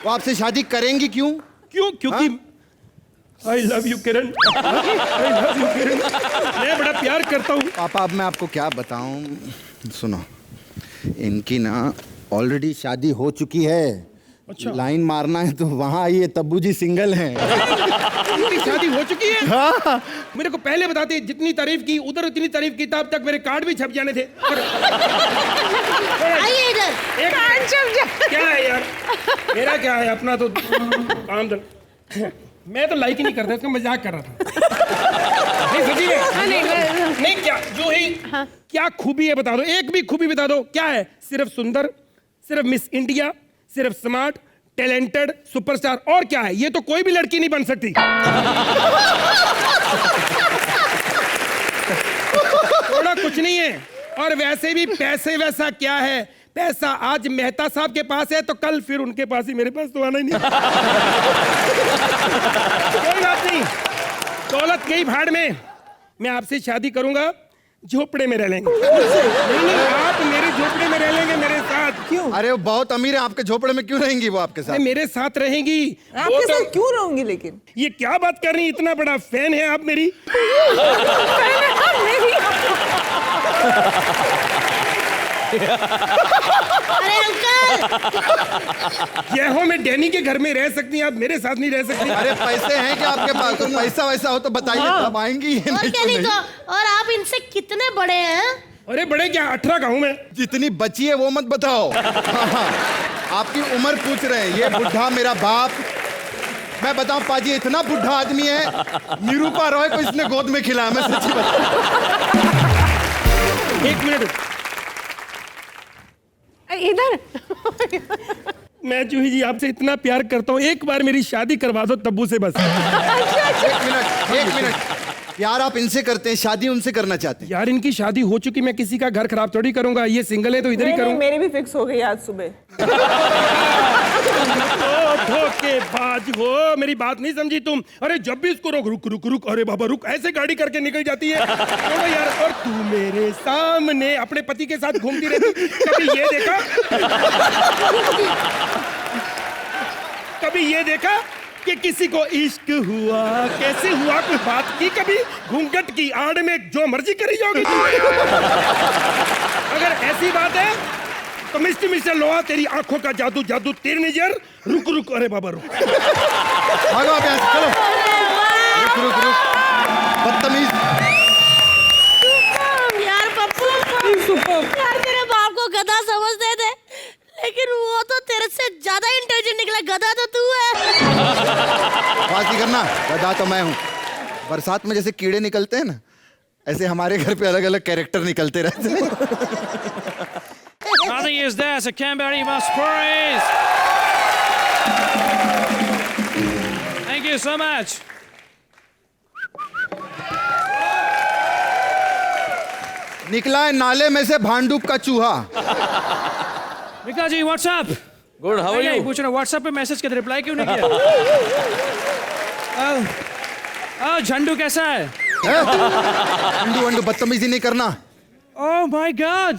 [SPEAKER 7] वो आपसे शादी करेंगी क्यों?
[SPEAKER 8] क्यों? क्योंकि I love you Kiran. I love you Kiran, मैं बड़ा प्यार करता हूँ।
[SPEAKER 7] पापा अब मैं आपको क्या बताऊं, सुनो, इनकी ना ऑलरेडी शादी हो चुकी है,
[SPEAKER 8] अच्छा।
[SPEAKER 7] लाइन मारना है तो वहाँ आइए, तब्बू जी सिंगल हैं।
[SPEAKER 8] उनकी शादी हो चुकी है?
[SPEAKER 7] हाँ।
[SPEAKER 8] मेरे को पहले बताते, जितनी तारीफ की उधर उतनी तारीफ की, तब तक मेरे कार्ड भी छप जाने थे।
[SPEAKER 2] आइए इधर।
[SPEAKER 8] एक क्या है यार, मेरा क्या है, अपना तो काम दल। मैं तो लाइक ही नहीं करता, इसका मजाक कर रहा था। नहीं सच्ची में। नहीं क्या जो ही क्या खूबी है बता दो, एक भी खूबी बता दो, क्या है? सिर्फ सुंदर, सिर्फ मिस इंडिया, सिर्फ स्मार्ट, टैलेंटेड, सुपरस्टार, और क्या है? ये तो कोई भी लड़की नहीं बन सकती। थोड़ा कुछ नहीं है। और वैसे भी पैसे वैसा क्या है, पैसा आज मेहता साहब के पास है तो कल फिर उनके पास ही, मेरे पास तो आना ही नहीं। कोई बात नहीं, दौलत गई भाड़ में, मैं आपसे शादी करूंगा, झोपड़े में रह लेंगे। नहीं, आप मेरे झोपड़े में रह लेंगे मेरे साथ।
[SPEAKER 6] क्यों?
[SPEAKER 7] अरे वो बहुत अमीर है, आपके झोपड़े में क्यों रहेंगी वो आपके साथ?
[SPEAKER 8] मेरे साथ रहेंगी।
[SPEAKER 6] आपके साथ क्यों रहूंगी लेकिन?
[SPEAKER 8] ये क्या बात कर रही, इतना बड़ा फैन है आप मेरी।
[SPEAKER 2] अरे अंकल,
[SPEAKER 8] जय में डैनी के घर में रह सकती हैं, आप मेरे साथ नहीं रह सकती।
[SPEAKER 7] अरे पैसे हैं क्या आपके पास? तो पैसा वैसा हो तो बताइए, तब आएंगी।
[SPEAKER 2] और
[SPEAKER 7] नहीं
[SPEAKER 2] क्या
[SPEAKER 7] तो
[SPEAKER 2] नहीं
[SPEAKER 7] नहीं।
[SPEAKER 2] तो। और आप इनसे कितने बड़े हैं?
[SPEAKER 8] अरे बड़े क्या, 18 का हूं मैं।
[SPEAKER 7] जितनी बची है वो मत बताओ। हाँ, आपकी उम्र पूछ रहे हैं। ये बुढ़ा मेरा बाप, मैं बताऊं पाजी, इतना बुढ़ा आदमी है, निरूपा रॉय को इसने गोद में खिलाया, मैं सच्ची बताऊं।
[SPEAKER 8] एक मिनट,
[SPEAKER 1] इधर
[SPEAKER 8] मैं जूही जी आपसे इतना प्यार करता हूँ, एक बार मेरी शादी करवा दो तब्बू से बस।
[SPEAKER 7] एक मिनट, प्यार आप इनसे करते हैं, शादी उनसे करना चाहते हैं?
[SPEAKER 8] यार इनकी शादी हो चुकी, मैं किसी का घर खराब थोड़ी करूंगा, ये सिंगल है तो इधर ही
[SPEAKER 6] नहीं,
[SPEAKER 8] करूंगा।
[SPEAKER 6] मेरी भी फिक्स हो गई आज सुबह।
[SPEAKER 8] धोखेबाज हो, मेरी बात नहीं समझी तुम। अरे जब भी इसको रोक, रुक रुक रुक, अरे बाबा रुक, ऐसे गाड़ी करके निकल जाती है। छोड़ो यार, और तू मेरे सामने अपने पति के साथ घूमती रहती, कभी ये देखा कि किसी को इश्क हुआ, कैसे हुआ, कोई बात की कभी? घूंघट की आड़ में जो मर्जी करी जाओगी। अगर ऐसी बात है तो मिस्टर लोहा, तेरी आंखों का जादू जादू, तेरी नजर, रुक रुक, अरे बाबा रुक।
[SPEAKER 7] भागो आप यहाँ से, चलो। रुक, बदतमीज।
[SPEAKER 2] यार पप्पू, यार तेरे बाप को गधा समझते थे, लेकिन वो तो तेरे से ज्यादा इंटेलिजेंट निकला। गधा तो तू है।
[SPEAKER 7] बात नहीं करना, गधा तो मैं हूँ। बरसात में जैसे कीड़े निकलते हैं ना, ऐसे हमारे घर पे अलग अलग कैरेक्टर निकलते रहते हैं।
[SPEAKER 9] Nothing is there, so Canberra must praise. Thank you so much.
[SPEAKER 7] निकला है नाले में से भांडूप का चूहा।
[SPEAKER 9] Mika ji, what's up?
[SPEAKER 3] Good, how are
[SPEAKER 9] नहीं
[SPEAKER 3] यू?
[SPEAKER 9] पूछ रहा, व्हाट्सएप पे मैसेज कर, रिप्लाई क्यों नहीं किया? झंडू कैसा है?
[SPEAKER 7] अंडू अंडू बदतमीजी नहीं करना।
[SPEAKER 9] Oh my God,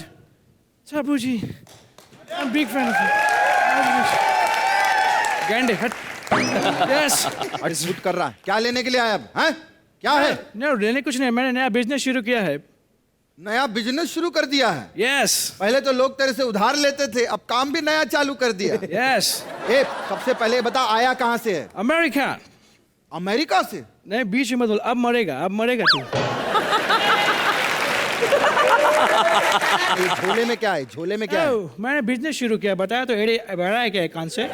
[SPEAKER 9] Tabu ji, I'm a big fan of you. Gande, हट. Yes.
[SPEAKER 7] अटसूट कर रहा है, क्या लेने के लिए आया अब? हैं? क्या है?
[SPEAKER 9] नहीं लेने कुछ नहीं, मैंने नया बिजनेस शुरू किया है.
[SPEAKER 7] नया बिजनेस शुरू कर दिया है?
[SPEAKER 9] Yes.
[SPEAKER 7] पहले तो लोग तेरे से उधार लेते थे, अब काम भी नया चालू कर दिया।
[SPEAKER 9] Yes.
[SPEAKER 7] ए, सबसे पहले बता, आया कहाँ से है?
[SPEAKER 9] America.
[SPEAKER 7] अमेरिका से?
[SPEAKER 9] नहीं बीच में, अब मरेगा तू.
[SPEAKER 7] ये झोले में क्या है? झोले में क्या है?
[SPEAKER 9] Oh, मैंने बिजनेस शुरू किया, बताया तो एड़े बड़ा है क्या कान से?
[SPEAKER 2] ये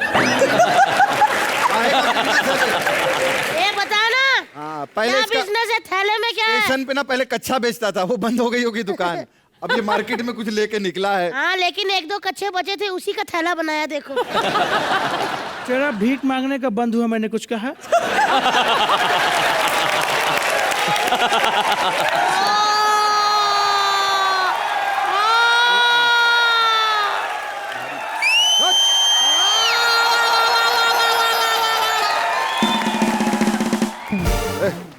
[SPEAKER 2] बता ना,
[SPEAKER 7] हाँ, पहले
[SPEAKER 2] क्या
[SPEAKER 7] इसका
[SPEAKER 2] बिजनेस है? थैले में क्या है?
[SPEAKER 7] स्टेशन पे ना पहले कच्चा बेचता था, वो बंद हो गई होगी दुकान। अब ये मार्केट में कुछ लेके निकला है।
[SPEAKER 2] हाँ, लेकिन एक दो कच्चे बचे थे, उसी का थैला बनाया देखो।
[SPEAKER 9] तेरा भीख मांगने का बंद हुआ, मैंने कुछ कहा?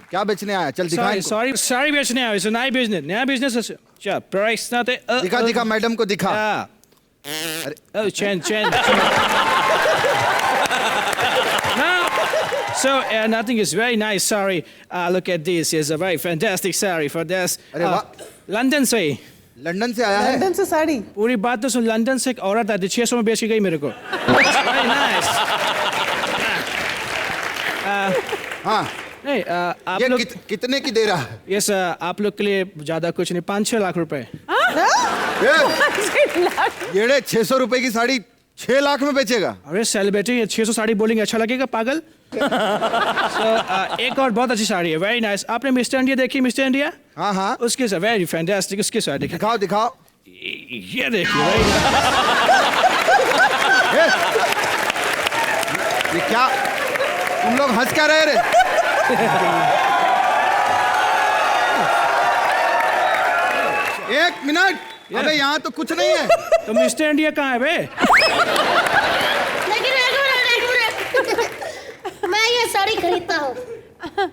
[SPEAKER 7] क्या बेचने आया? चल दिखा इनको।
[SPEAKER 9] सॉरी बेचने आया, इसे नया बिजनेस है। अच्छा, प्राइस ना थे।
[SPEAKER 7] दिखा मैडम को दिखा।
[SPEAKER 9] अरे oh, chain No. So nothing is very nice. Sorry. Look at this. It's a very fantastic saree for this.
[SPEAKER 7] अरे वाह,
[SPEAKER 9] लंदन से.
[SPEAKER 7] लंदन से आया है?
[SPEAKER 6] लंदन से साड़ी?
[SPEAKER 9] पूरी बात तो सुन, लंदन से एक औरत आई थी, 600 में बेच के गई मेरे को. Very nice.
[SPEAKER 7] हाँ
[SPEAKER 9] नहीं आप
[SPEAKER 7] ये
[SPEAKER 9] लोग
[SPEAKER 7] कितने की दे रहा है?
[SPEAKER 9] ये सर आप लोग के लिए ज्यादा कुछ नहीं, 5-6 लाख रुपए।
[SPEAKER 7] ये येड़े 600 रुपए की साड़ी 6 लाख में बेचेगा?
[SPEAKER 9] अरे सेलिब्रिटी 600 साड़ी बोलेंगे अच्छा लगेगा पागल। एक और बहुत अच्छी साड़ी है, वेरी नाइस। आपने मिस्टर इंडिया देखी? मिस्टर इंडिया,
[SPEAKER 7] हाँ हाँ
[SPEAKER 9] उसके साथ वेरी फैंटास्टिक, उसके साथ देखिए।
[SPEAKER 7] दिखाओ दिखाओ।
[SPEAKER 9] ये देखिए भाई।
[SPEAKER 7] ये क्या तुम लोग हंस क्या रहे रे? एक मिनट, अबे यहाँ तो कुछ नहीं है।
[SPEAKER 9] तो मिस्टर इंडिया कहाँ है बे?
[SPEAKER 2] लेकिन एक मिनट मैं ये साड़ी खरीदता हूँ।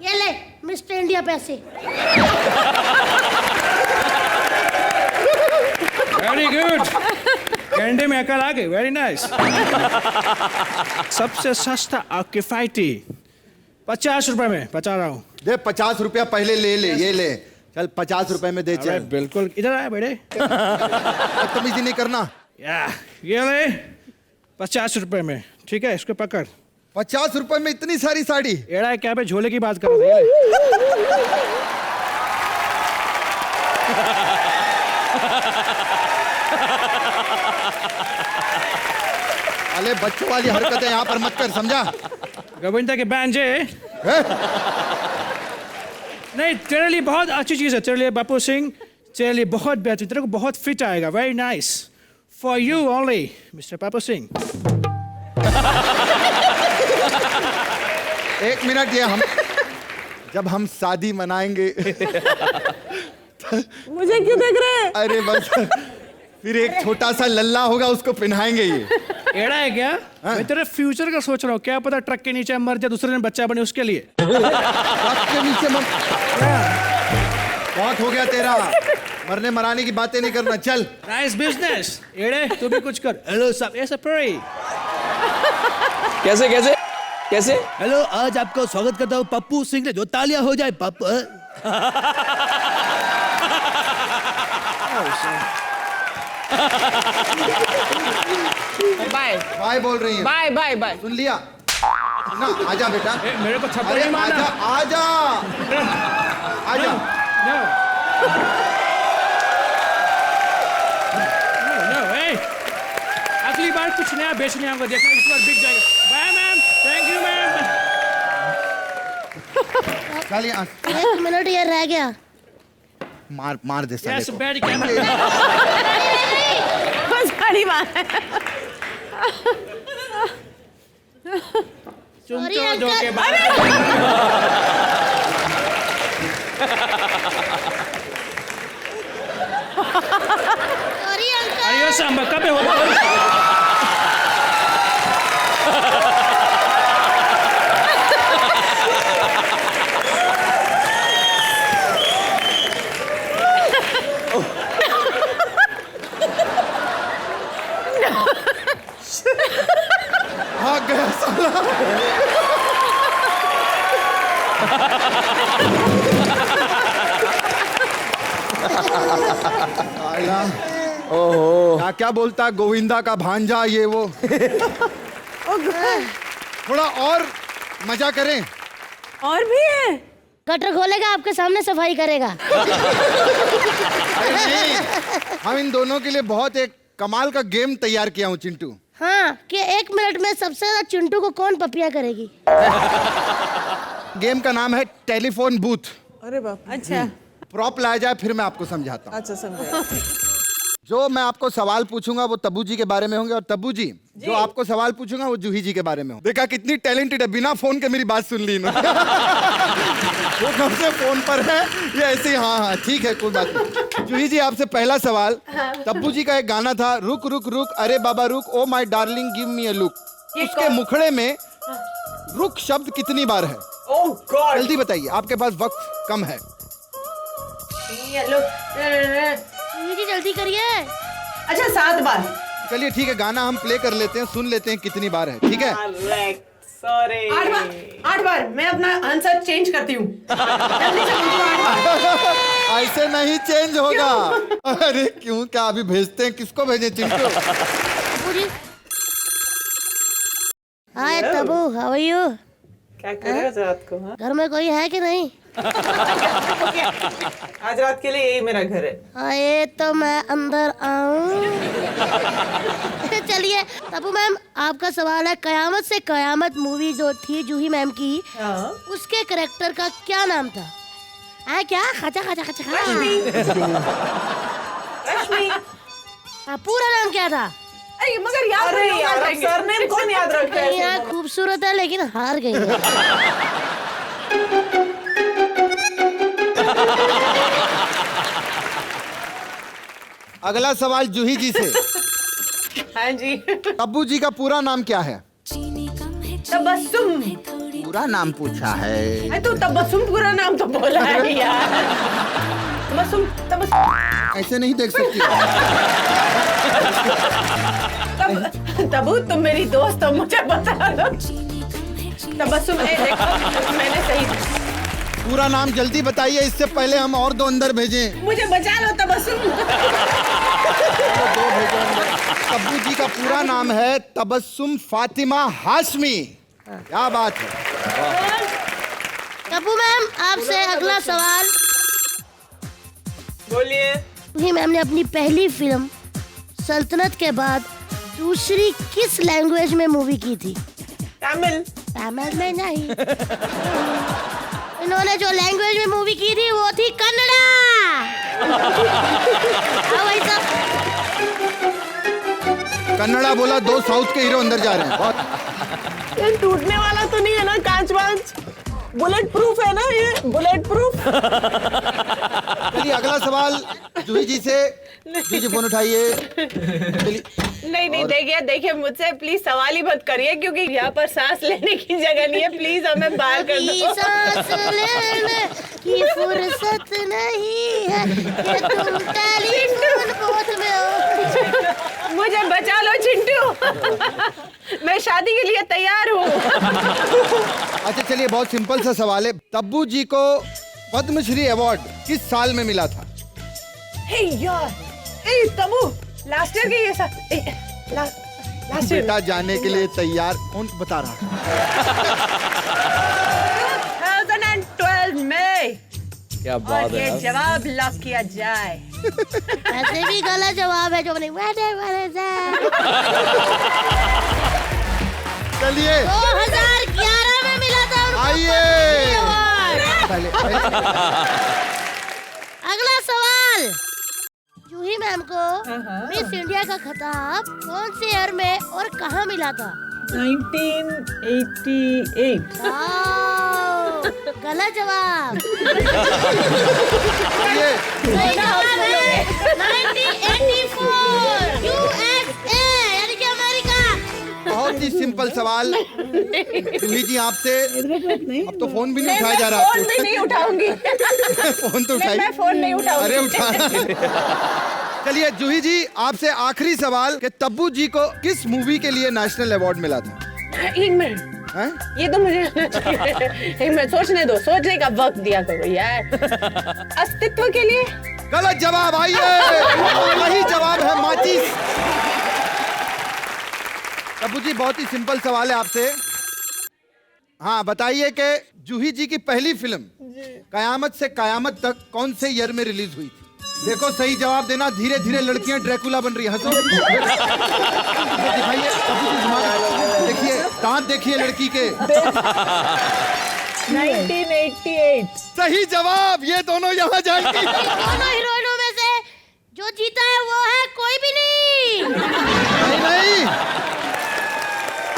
[SPEAKER 2] ये ले मिस्टर इंडिया पैसे।
[SPEAKER 9] Very good. कैंडे में अकल आ गई, वेरी नाइस। सबसे सस्ता और किफायती 50 रुपए में बता रहा हूँ।
[SPEAKER 7] दे 50 रुपया पहले ले ले, ये ले चल 50 रुपए में दे
[SPEAKER 9] अरे
[SPEAKER 7] चल।
[SPEAKER 9] बिल्कुल, इधर आए बेटे।
[SPEAKER 7] बदतमीजी नहीं करना।
[SPEAKER 9] ये ले 50 रुपए में, ठीक है, इसको पकड़।
[SPEAKER 7] 50 रुपए में इतनी सारी साड़ी?
[SPEAKER 9] एड़ा है क्या बे, झोले की बात कर रहे थे।
[SPEAKER 7] अरे बच्चों वाली हरकतें यहाँ पर मत कर, समझा?
[SPEAKER 9] गोविंदा के बैंजे नहीं, तेरे लिए बहुत अच्छी चीज है, तेरे लिए बापू सिंह, तेरे लिए बहुत बेहतर, तेरे को बहुत फिट आएगा, very nice for you only mister Bapu Singh.
[SPEAKER 7] एक मिनट, ये हम जब हम शादी मनाएंगे
[SPEAKER 6] मुझे क्यों देख रहे हैं?
[SPEAKER 7] अरे बस फिर एक छोटा सा लल्ला होगा, उसको पहनाएंगे। ये
[SPEAKER 9] एड़ा है क्या? मैं तेरे फ्यूचर का सोच रहा हूँ, क्या पता ट्रक के नीचे मर जाए, दूसरे दिन बच्चा बने उसके लिए।
[SPEAKER 7] ट्रक के नीचे बहुत हो गया तेरा, मरने मराने की बातें नहीं करना, चल।
[SPEAKER 9] Nice business. एड़े तू भी कुछ कर। हेलो सब ऐसे परी।
[SPEAKER 3] कैसे कैसे कैसे?
[SPEAKER 10] हेलो, आज आपको स्वागत करता हूँ पप्पू सिंह ने, जो तालियां हो जाए पप्पू।
[SPEAKER 1] बाय
[SPEAKER 7] बाय बोल रही है?
[SPEAKER 1] Bye bye bye.
[SPEAKER 7] सुन लिया ना? आजा बेटा।
[SPEAKER 9] मेरे को थप्पड़
[SPEAKER 7] अरे
[SPEAKER 9] नहीं मारना।
[SPEAKER 7] आजा आजा आजा।
[SPEAKER 9] No, hey! अगली बार कुछ नया बेचने आऊंगा, देखना इस बार बिक जाएगा। Bye ma'am, thank you ma'am.
[SPEAKER 7] चलिए
[SPEAKER 2] एक मिनट ये रह गया।
[SPEAKER 7] मार मार दे साले
[SPEAKER 9] यस
[SPEAKER 7] को।
[SPEAKER 9] Bad camera.
[SPEAKER 1] बस बड़ी बात है।
[SPEAKER 9] तुम
[SPEAKER 2] Sorry,
[SPEAKER 9] तो
[SPEAKER 2] uncle.
[SPEAKER 9] धोखेबाज।
[SPEAKER 2] Sorry uncle.
[SPEAKER 9] अरे सांबा कब होगा?
[SPEAKER 7] भाग गया साला। साला। ओहो, क्या बोलता गोविंदा का भांजा, ये वो। थोड़ा और मजा करें।
[SPEAKER 6] और भी है?
[SPEAKER 2] गटर खोलेगा, आपके सामने सफाई करेगा।
[SPEAKER 7] अरे नहीं, हम इन दोनों के लिए बहुत एक कमाल का गेम तैयार किया हूँ चिंटू।
[SPEAKER 2] हाँ, कि 1 मिनट में सबसे ज्यादा चिंटू को कौन पपिया करेगी?
[SPEAKER 7] गेम का नाम है टेलीफोन बूथ।
[SPEAKER 6] अरे बाप। अच्छा
[SPEAKER 7] प्रॉप लाया जाए, फिर मैं आपको समझाता हूँ।
[SPEAKER 6] अच्छा समझा।
[SPEAKER 7] जो मैं आपको सवाल पूछूंगा वो तब्बू जी के बारे में होंगे, और तब्बू जी जो आपको सवाल पूछूंगा वो जूही जी के बारे में हो। देखा कितनी टैलेंटेड है, बिना फोन के मेरी बात सुन ली इन्होंने। वो कब से फोन पर है, ये ऐसे ही। हाँ हाँ ठीक है, कोई बात नहीं। जूही जी आपसे पहला सवाल, तब्बू जी का एक गाना था, रुक रुक रुक अरे बाबा रुक, oh my darling give me a look. उसके मुखड़े में रुक शब्द कितनी बार है?
[SPEAKER 6] ओह गॉड।
[SPEAKER 7] जल्दी बताइए, आपके पास वक्त कम है।
[SPEAKER 2] जी जल्दी करिए।
[SPEAKER 6] अच्छा 7 बार।
[SPEAKER 7] चलिए ठीक है, गाना हम प्ले कर लेते हैं, सुन लेते हैं कितनी बार है, ठीक है?
[SPEAKER 6] सॉरी 8 बार। 8 बार। मैं अपना आंसर चेंज करती हूँ। जल्दी से बोलो 8 बार।
[SPEAKER 7] ऐसे नहीं चेंज होगा। अरे क्यों, क्या अभी भेजते हैं? किसको भेजें चिंटू?
[SPEAKER 2] पूरी हाय तबू, हाउ आर यू?
[SPEAKER 6] क्या कर रहे हो रात को? हाँ?
[SPEAKER 2] घर में कोई है कि नहीं?
[SPEAKER 6] आज रात के लिए यही मेरा घर है।
[SPEAKER 2] आए तो मैं अंदर आऊं। चलिए तबू मैम, आपका सवाल है, कयामत से कयामत मूवी जो थी जूही मैम की,
[SPEAKER 6] हाँ?
[SPEAKER 2] उसके करेक्टर का क्या नाम था? क्या खचा खचा खचा
[SPEAKER 6] रश्मि।
[SPEAKER 2] पूरा नाम क्या था?
[SPEAKER 6] अरे मगर याद नहीं यार, सरनेम कौन याद रखता है?
[SPEAKER 2] यहाँ खूबसूरत है लेकिन हार गई है।
[SPEAKER 7] अगला सवाल जूही जी से।
[SPEAKER 1] हाँ जी।
[SPEAKER 7] तब्बू जी का पूरा नाम क्या है?
[SPEAKER 1] तबस्सुम।
[SPEAKER 7] पूरा नाम पूछा है।
[SPEAKER 1] अरे तो तबस्सुम पूरा नाम तो बोला है यार। तबस्सुम।
[SPEAKER 7] ऐसे नहीं देख सकती।
[SPEAKER 1] तबू तुम मेरी दोस्त हो, मुझे बता दो। तबस्सुम, देखो मैंने सही।
[SPEAKER 7] पूरा नाम जल्दी बताइए, इससे पहले हम और 2 अंदर भेजें।
[SPEAKER 1] मुझे बचा लो तबस्सुम।
[SPEAKER 7] 2 भेजो अंदर। तब्बू जी का पूरा नाम है तबस्सुम फातिमा हाशमी। क्या बात है।
[SPEAKER 2] तब्बू मैम, आपसे अगला सवाल।
[SPEAKER 6] बोलिए।
[SPEAKER 2] जूही मैम ने अपनी पहली फिल्म सल्तनत के बाद दूसरी किस लैंग्वेज में मूवी की थी?
[SPEAKER 6] तमिल।
[SPEAKER 2] तमिल में नहीं। इन्होंने जो लैंग्वेज में मूवी की थी वो थी कन्नड़ा। हाँ भाई साहब।
[SPEAKER 7] कन्नड़ा बोला, 2 साउथ के हीरो अंदर जा रहे हैं। बहुत
[SPEAKER 6] ये टूटने वाला तो नहीं है ना कांच वांच? बुलेट प्रूफ है ना ये? Bullet proof.
[SPEAKER 7] चलिए अगला सवाल जूही जी से। जूही जी फोन उठाइए।
[SPEAKER 1] नहीं देखिए मुझसे प्लीज सवाल ही मत करिए, क्योंकि यहाँ पर सांस लेने की जगह नहीं है। प्लीज हमें बाहर कर दो।
[SPEAKER 2] सांस लेने की फुर्सत नहीं है कि तुम टेलीफोन गोद में हो।
[SPEAKER 1] मुझे बचा लो चिंटू। मैं शादी के लिए तैयार हूँ।
[SPEAKER 7] अच्छा चलिए, बहुत सिंपल सा सवाल है। तब्बू जी को पद्मश्री अवार्ड किस साल में मिला था?
[SPEAKER 1] हे यार, तबू लास्ट ईयर के ये लास्ट ईयर।
[SPEAKER 7] बेटा जाने के लिए तैयार, कौन बता रहा है?
[SPEAKER 1] 2012 में।
[SPEAKER 3] क्या बात
[SPEAKER 1] और
[SPEAKER 3] है
[SPEAKER 1] ये
[SPEAKER 3] यार।
[SPEAKER 1] जवाब लॉक किया जाए।
[SPEAKER 2] ऐसे भी गलत जवाब है जो नहीं।
[SPEAKER 7] चलिए
[SPEAKER 2] 2011 में मिला था उनको
[SPEAKER 7] आइए।
[SPEAKER 2] पहले। अगला सवाल। जूही मैम को मिस इंडिया का खिताब कौन से ईयर में और कहाँ मिला था?
[SPEAKER 6] 1988।
[SPEAKER 2] गलत जवाब।
[SPEAKER 7] चलिए
[SPEAKER 2] सही जवाब है 1984 USA, यानी कि अमेरिका।
[SPEAKER 7] बहुत ही सिंपल सवाल जूही जी आपसे। अब तो फोन भी नहीं उठाया जा रहा
[SPEAKER 1] फोन भी नहीं उठाऊंगी।
[SPEAKER 7] फोन तो उठाइए।
[SPEAKER 1] मैं फोन नहीं उठाऊंगी।
[SPEAKER 7] अरे उठा। चलिए जूही जी, आपसे आखिरी सवाल कि तब्बू जी को किस मूवी के लिए नेशनल अवार्ड मिला था?
[SPEAKER 1] 1 मिनट,
[SPEAKER 7] हैं?
[SPEAKER 1] ये तो मुझे एक मिनट सोचने दो, सोचने का वक्त दिया करो यार। अस्तित्व के लिए।
[SPEAKER 7] गलत जवाब। आइए, वही जवाब है माचिस। तब्बू जी, बहुत ही सिंपल सवाल है आपसे। हाँ बताइए कि जूही जी की पहली फिल्म कयामत से कयामत तक कौन से ईयर में रिलीज हुई थी? देखो सही जवाब देना। धीरे धीरे लड़कियां ड्रैकुला बन रही है। हंसो। दिखाइए तब्बू जी, घुमा। देखिए दांत, देखिए लड़की के।
[SPEAKER 6] 1988।
[SPEAKER 7] सही जवाब। ये दोनों यहाँ जाएंगी।
[SPEAKER 2] दोनों हीरोइनों में से जो जीता है वो है कोई भी नहीं।
[SPEAKER 7] नहीं,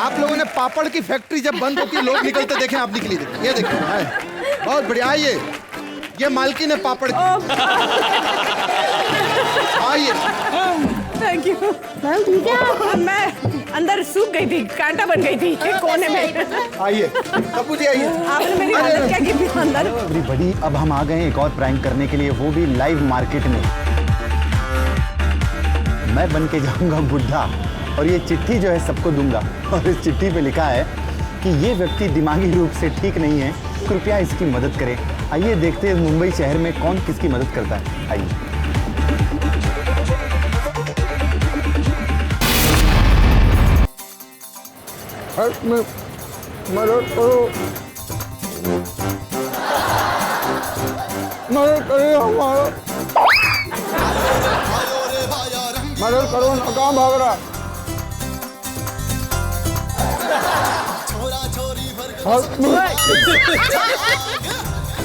[SPEAKER 7] आप लोगों ने पापड़ की फैक्ट्री जब बंद होती है लोग निकलते देखे, आप निकली देखिए। ये देखिए, है बहुत बढ़िया। आइए, ये मालकिन है पापड़ की। आइए।
[SPEAKER 1] Thank you ma'am. ठीक है, मैं अंदर सूख गई थी, कांटा बन गई थी कोने में।
[SPEAKER 7] आइए तब्बू जी, आइए।
[SPEAKER 1] आपने मेरी हालत क्या की थी अंदर?
[SPEAKER 11] एवरीबॉडी, अब हम आ गए एक और प्रैंक करने के लिए, वो भी लाइव मार्केट में। मैं बन के जाऊंगा बुढ़ा और ये चिट्ठी जो है सबको दूंगा, और इस चिट्ठी पे लिखा है कि ये व्यक्ति दिमागी रूप से ठीक नहीं है, कृपया इसकी मदद करें। आइए देखते हैं मुंबई शहर में कौन किसकी मदद करता है। आइए। भारत में मदद करो, मदद करिए हमारा, मदद करो ना, कहाँ भाग रहा?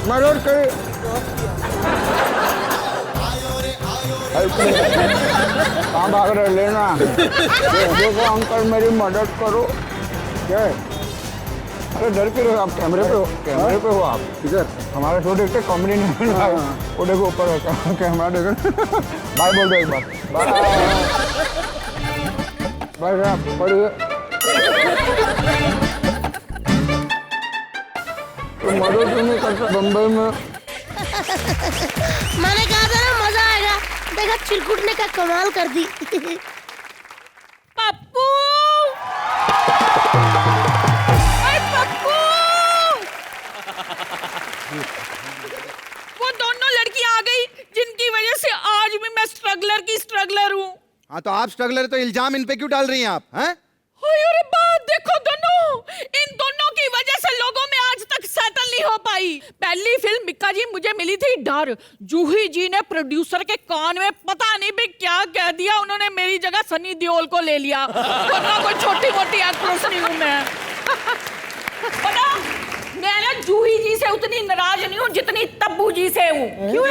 [SPEAKER 11] मदद करिए, कहाँ भाग रहे? लेना देखो अंकल, मेरी मदद करो। क्या अरे डर के रहो आप, कैमरे पे हो आप। इधर हमारे शो देखते कॉमेडी नहीं भाई, वो देखो ऊपर है कैमरा, देखो बाय बोल दो एक बार, बाय बाय आप पढ़िए। तो मदद नहीं करता बम्बई में।
[SPEAKER 2] मैंने कहा था ना मजा आएगा, देखा चिरकुटने का कमाल कर दी।
[SPEAKER 6] पप्पू, अरे पप्पू, वो दोनों लड़की आ गई जिनकी वजह से आज भी मैं स्ट्रगलर हूँ।
[SPEAKER 7] हाँ तो आप स्ट्रगलर, तो इल्जाम इन पे क्यों डाल रही हैं आप? हैं?
[SPEAKER 6] अरे बात देखो दोनों, इन दोनों की वजह से लोगों में आज तक सेटल नहीं हो पाई। पहली फिल्म मिक्का जी मुझे मिली थी डर, जूही जी ने प्रोड्यूसर के कान में पता नहीं भी क्या कह दिया, उन्होंने मेरी जगह सनी देओल को ले लिया, वरना कोई छोटी मोटी एक्ट्रेस नहीं हूँ मैं। पता मैं ना जूही जी से उतनी नाराज नहीं हूँ जितनी तब्बू जी से हूँ। क्यों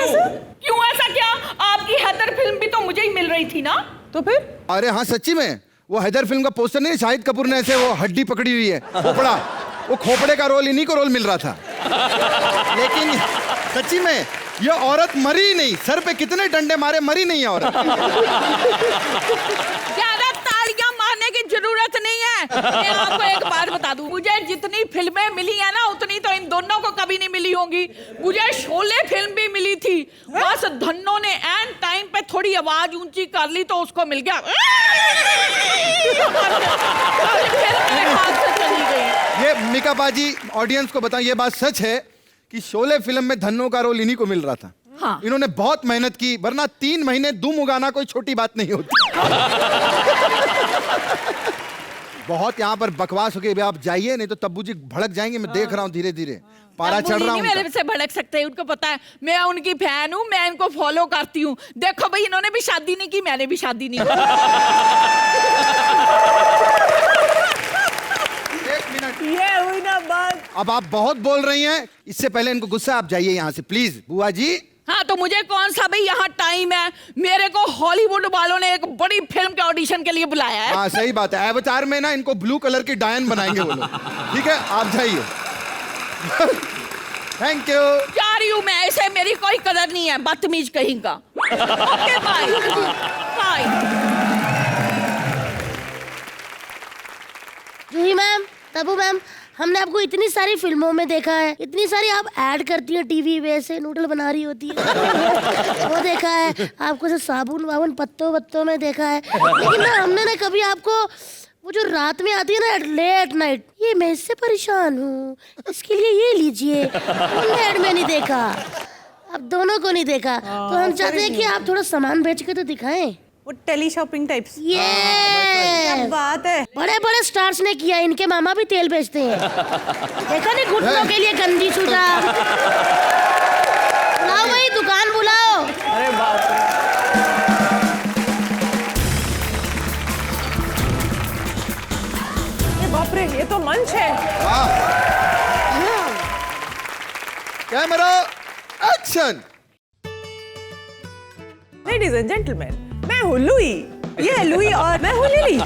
[SPEAKER 6] ऐसा क्या? आपकी हैदर फिल्म भी तो मुझे ही मिल रही थी ना।
[SPEAKER 1] तो फिर?
[SPEAKER 7] अरे हाँ सच्ची में, वो हैदर फिल्म का पोस्टर नहीं, शाहिद कपूर ने ऐसे वो हड्डी पकड़ी हुई है, खोपड़ा, वो खोपड़े का रोल, इन्हीं को रोल मिल रहा था। लेकिन सच्ची में ये औरत मरी ही नहीं, सर पे कितने डंडे मारे, मरी नहीं है औरत।
[SPEAKER 6] ज्यादा तालियां मारने की जरूरत नहीं है। मैं आपको एक बात बता दूं, मुझे जितनी फिल्में मिली है ना उतनी तो इन दोनों को कभी नहीं मिली होंगी। मुझे शोले फिल्म भी मिली थी, बस धन्नो ने एंड टाइम पे थोड़ी आवाज ऊंची कर ली तो उसको मिल गया।
[SPEAKER 7] ये मिका बाजी ऑडियंस को बताएं, ये बात सच है कि शोले फिल्म में धन्नो का रोल इन्हीं को मिल रहा था।
[SPEAKER 6] हाँ।
[SPEAKER 7] इन्होंने बहुत मेहनत की, वरना 3 महीने दुम उगाना कोई छोटी बात नहीं होती। बहुत यहाँ पर बकवास हो गई, आप जाइए नहीं तो तब्बू जी भड़क जाएंगे। मैं देख रहा हूँ धीरे धीरे पारा चढ़ रहा हूँ।
[SPEAKER 6] मेरे से भड़क सकते हैं, उनको पता है मैं उनकी फैन हूँ, मैं इनको फॉलो करती हूँ। देखो भाई, इन्होंने भी शादी नहीं की, मैंने भी शादी नहीं की। ये हुई ना बात।
[SPEAKER 7] अब आप बहुत बोल रही हैं, इससे पहले इनको गुस्सा, आप जाइए यहाँ से प्लीज। बुआ जी
[SPEAKER 6] हाँ तो मुझे कौन सा भाई यहाँ टाइम है, मेरे को हॉलीवुड वालों ने एक बड़ी फिल्म के ऑडिशन के लिए बुलाया है।
[SPEAKER 7] हाँ सही बात है, अवतार में ना इनको ब्लू कलर की डायन बनाएंगे वो लोग। ठीक है आप जाइए। Thank you.
[SPEAKER 6] जा रही हूँ मैं, ऐसे मेरी कोई कदर नहीं है, बदतमीज कहीं का। Okay bye bye.
[SPEAKER 2] Juhi ma'am, Tabu ma'am, हमने आपको इतनी सारी फिल्मों में देखा है, इतनी सारी आप ऐड करती हैं टीवी पे, ऐसे नूडल बना रही होती है वो देखा है आपको, से साबुन वाबुन पत्तों में देखा है, लेकिन ना हमने ना कभी आपको वो जो रात में आती है ना लेट नाइट, ये मैं इससे परेशान हूँ, इसके लिए ये लीजिए, ऐड में नहीं देखा, अब दोनों को नहीं देखा। तो हम चाहते हैं कि आप थोड़ा सामान बेच के तो दिखाएं।
[SPEAKER 1] वो टेली शॉपिंग टाइप्स।
[SPEAKER 2] ये
[SPEAKER 1] क्या बात है,
[SPEAKER 2] बड़े बड़े स्टार्स ने किया, इनके मामा भी तेल बेचते हैं। देखा नहीं, घुटनों के लिए गंदी छुटा। बुलाओ भाई, दुकान बुलाओ।
[SPEAKER 1] अरे बाप रे, बाप रे, ये तो मंच है।
[SPEAKER 7] Camera action.
[SPEAKER 1] Ladies and gentleman, मैं हूँ लुई, ये है लुई और मैं हूँ लिली,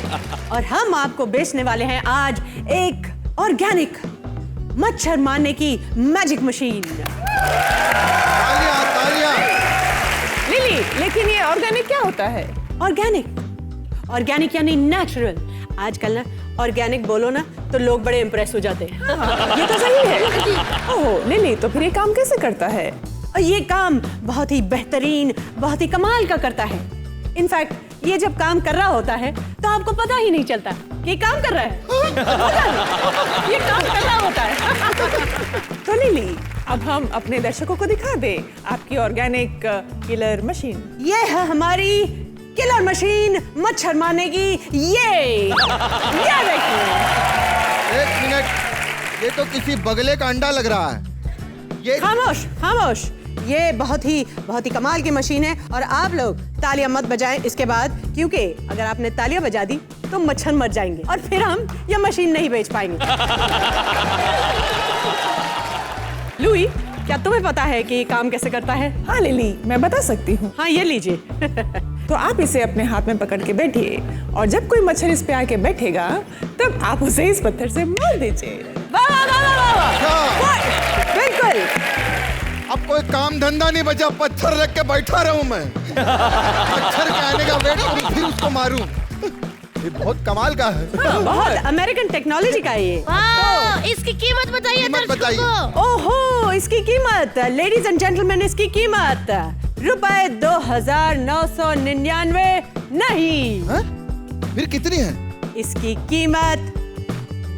[SPEAKER 1] और हम आपको बेचने वाले हैं आज एक ऑर्गेनिक मच्छर मारने की मैजिक मशीन।
[SPEAKER 7] तालियां तालियां।
[SPEAKER 1] लिली, लेकिन ये ऑर्गेनिक क्या होता है? ऑर्गेनिक यानी नेचुरल। आजकल ना ऑर्गेनिक बोलो ना तो लोग बड़े इम्प्रेस हो जाते हैं। ये तो सही है। ओह लिली, तो फिर ये काम कैसे करता है? और ये काम बहुत ही बेहतरीन, बहुत ही कमाल का करता है। इनफैक्ट ये जब काम कर रहा होता है तो आपको पता ही नहीं चलता कि ये काम कर रहा है। ये काम कर रहा होता है। तो लिली, अब हम अपने दर्शकों को दिखा दें आपकी ऑर्गेनिक किलर मशीन। ये है हमारी किलर मशीन मच्छर मारने की। ये देखिए,
[SPEAKER 7] एक मिनट, ये तो किसी बगले का अंडा लग रहा है। ये
[SPEAKER 1] खामोश खामोश, ये बहुत ही कमाल की मशीन है और आप लोग तालियां मत बजाएं इसके बाद, क्योंकि अगर आपने तालियां बजा दी तो मच्छर मर जाएंगे और फिर हम ये मशीन नहीं बेच पाएंगे। लुई, क्या तुम्हें पता है कि ये काम कैसे करता है?
[SPEAKER 6] हाँ लिली, मैं बता सकती हूँ।
[SPEAKER 1] हाँ, ये लीजिए।
[SPEAKER 6] तो आप इसे अपने हाथ में पकड़ के बैठिए और जब कोई मच्छर इस पे आके बैठेगा तब आप उसे इस पत्थर से मार दीजिए।
[SPEAKER 1] वाह वाह वाह वाह वाह, बिल्कुल।
[SPEAKER 7] अब कोई काम धंधा नहीं बचा, पत्थर रख के बैठा रहूं मैं। मच्छर के आने का वेट करूं फिर उसको मारूं। ये बहुत कमाल का है।
[SPEAKER 1] हाँ, बहुत अमेरिकन टेक्नोलॉजी का है ये।
[SPEAKER 2] वाह, इसकी कीमत बताइए
[SPEAKER 7] कीमत
[SPEAKER 2] दर्शकों
[SPEAKER 7] बताइए।
[SPEAKER 2] को।
[SPEAKER 1] ओहो, इसकी कीमत लेडीज एंड जेंटलमैन, इसकी कीमत ₹2999 नहीं।
[SPEAKER 7] हाँ? फिर कितनी है?
[SPEAKER 1] इसकी कीमत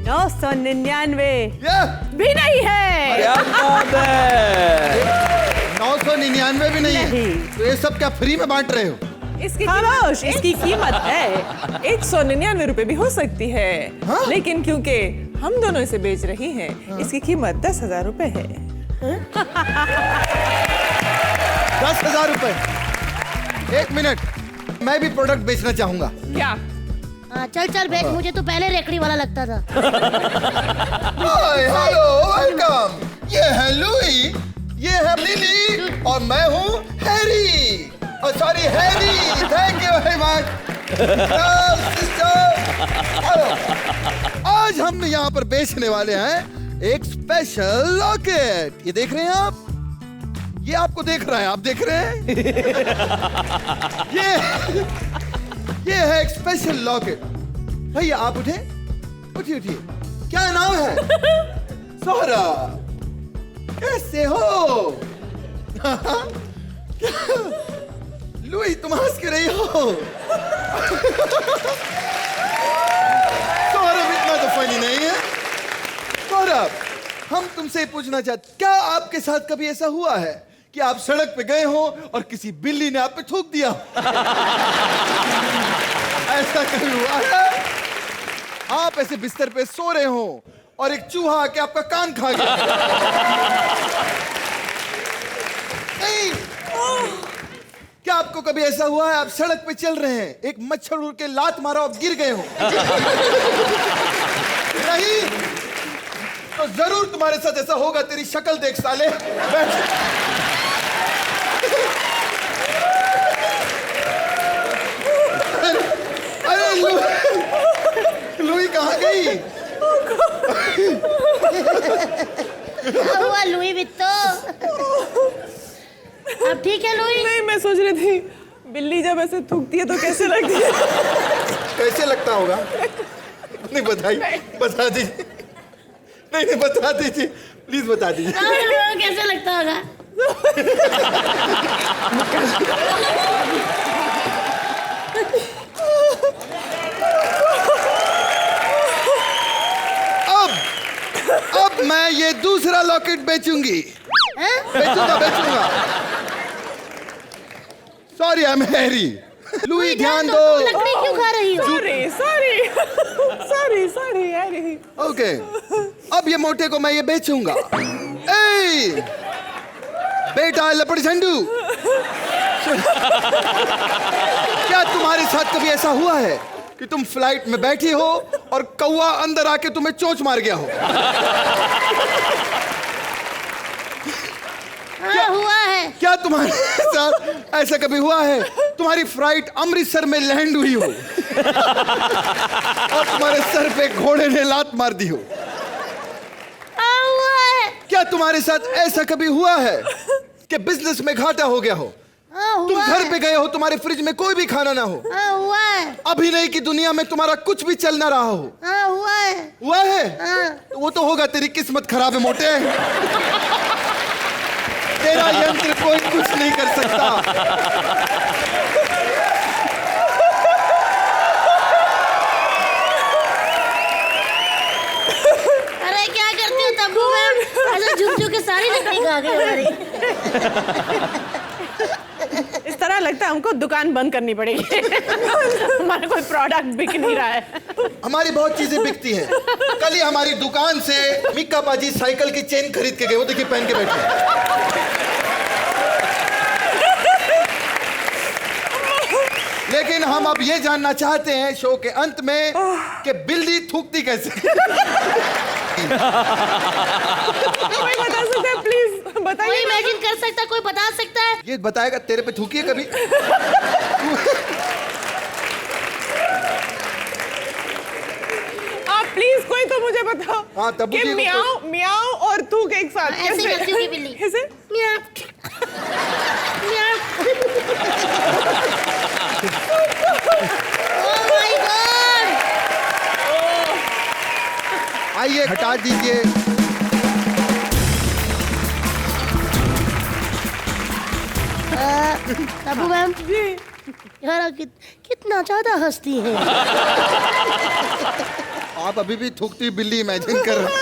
[SPEAKER 1] 999
[SPEAKER 7] ये
[SPEAKER 1] भी नहीं है।
[SPEAKER 3] क्या बात है?
[SPEAKER 7] 999 भी नहीं है।
[SPEAKER 1] नहीं।
[SPEAKER 7] तो ये सब क्या फ्री में बांट रहे हो?
[SPEAKER 1] खामोश, इसकी कीमत है
[SPEAKER 6] 199 रुपए भी हो सकती है।
[SPEAKER 7] हाँ?
[SPEAKER 6] लेकिन क्योंकि हम दोनों इसे बेच रही हैं, इसकी कीमत 10,000 रुपए है।
[SPEAKER 7] 10,000 रुपए। एक मिनट, मैं भी प्रोडक्ट बेचना चाहूंगा।
[SPEAKER 6] क्या?
[SPEAKER 2] हाँ, चल चल बेच, मुझे तो पहले रेकड़ी वाला लगता था।
[SPEAKER 7] हाय, हेलो, वेलकम। ये है लुई, ये है लिली और मैं हूँ Harry. Sorry Harry, thank you very much. आज हम यहाँ पर बेचने वाले हैं एक स्पेशल लॉकेट। ये देख रहे हैं आप? ये आपको देख रहा है, आप देख रहे हैं? ये है एक स्पेशल लॉकेट। भैया आप उठे, उठिए उठिए। क्या नाम है? सोहरा। कैसे हो? लुई, तुम हंस के रही हो। सौरभ इतना तो फनी नहीं है। सौरभ, हम तुमसे पूछना चाहते, क्या आपके साथ कभी ऐसा हुआ है कि आप सड़क पे गए हो और किसी बिल्ली ने आप पे थूक दिया? ऐसा कभी हुआ है? आप ऐसे बिस्तर पे सो रहे हो और एक चूहा आके आपका कान खा गया? नहीं। क्या आपको कभी ऐसा हुआ है आप सड़क पे चल रहे हैं, एक मच्छर उड़ के लात मारा और गिर गए हो? नहीं? तो जरूर तुम्हारे साथ ऐसा होगा। तेरी शक्ल देख साले। बैठ। अरे लुई कहाँ गई?
[SPEAKER 2] क्या हुआ लुई वित्तो? अब ठीक है लुई?
[SPEAKER 6] नहीं, मैं सोच रही थी बिल्ली जब ऐसे थूकती है तो कैसे लगती है।
[SPEAKER 7] कैसे लगता होगा? नहीं बताइए, बता दीजिए। नहीं बता दीजिए, प्लीज बता दीजिए।
[SPEAKER 2] कैसे लगता होगा?
[SPEAKER 7] अब मैं ये दूसरा लॉकेट बेचूंगी। बेचूंगा। Sorry, I am Harry. Louis ध्यान दो।
[SPEAKER 2] लकड़ी क्यों खा रही हो?
[SPEAKER 6] सॉरी यारी।
[SPEAKER 7] ओके, अब ये मोटे को मैं ये बेचूंगा। ए बेटा लपड़ झंडू, क्या तुम्हारे साथ कभी ऐसा हुआ है कि तुम फ्लाइट में बैठी हो और कौवा अंदर आके तुम्हें चोंच मार गया हो?
[SPEAKER 2] हाँ, हुआ है।
[SPEAKER 7] क्या तुम्हारे साथ ऐसा कभी हुआ है तुम्हारी फ्लाइट अमृतसर में लैंड हुई हो और तुम्हारे सर पे घोड़े ने लात मार दी हो?
[SPEAKER 2] हाँ, हुआ है।
[SPEAKER 7] क्या तुम्हारे साथ ऐसा कभी हुआ है कि बिजनेस में घाटा हो गया हो?
[SPEAKER 2] हाँ, हुआ
[SPEAKER 7] तुम घर
[SPEAKER 2] है।
[SPEAKER 7] पे गए हो, तुम्हारे फ्रिज में कोई भी खाना ना हो,
[SPEAKER 2] हाँ, हुआ है।
[SPEAKER 7] अभिनय की दुनिया में तुम्हारा कुछ भी चल ना रहा हो?
[SPEAKER 2] हाँ, हुआ है।
[SPEAKER 7] हुआ है?
[SPEAKER 2] हाँ।
[SPEAKER 7] तो वो तो होगा, तेरी किस्मत खराब है मोटे। तेरा यंत्र कोई कुछ नहीं कर सकता।
[SPEAKER 2] अरे क्या करती हो तब्बू मैम? ऐसा झुक झुक के सारी लकड़ी खा गई हमारी।
[SPEAKER 1] इस तरह लगता हमको दुकान बंद करनी पड़ेगी। हमारा कोई प्रोडक्ट बिक नहीं रहा है।
[SPEAKER 7] हमारी बहुत चीजें बिकती हैं। कल ही हमारी दुकान से मिक्का पाजी साइकिल की चेन खरीद के गए, वो देखिए पहन के बैठे हैं। लेकिन हम अब ये जानना चाहते हैं शो के अंत में कि बिल्ली थूकती कैसे।
[SPEAKER 1] कोई बता सकता है प्लीज
[SPEAKER 2] कोई
[SPEAKER 1] बताइए।
[SPEAKER 2] इमेजिन कर सकता है, कोई बता सकता है?
[SPEAKER 7] ये बताएगा तेरे पे थूकी है कभी?
[SPEAKER 1] आप प्लीज कोई तो मुझे बताओ।
[SPEAKER 7] हाँ, तब्बू
[SPEAKER 1] कि
[SPEAKER 7] की को-
[SPEAKER 1] मियाओ मियाओ और थूक एक साथ
[SPEAKER 2] ऐसे
[SPEAKER 1] कैसे?
[SPEAKER 2] करती होगी बिल्ली।
[SPEAKER 1] कैसे?
[SPEAKER 2] म्याऊ। म्याऊ। Oh my God!
[SPEAKER 7] आइए हटा दीजिए।
[SPEAKER 2] तब्बू मैम यार आप कितना ज्यादा हंसती हैं।
[SPEAKER 7] आप अभी भी थूकती बिल्ली इमेजिन कर रहे हैं।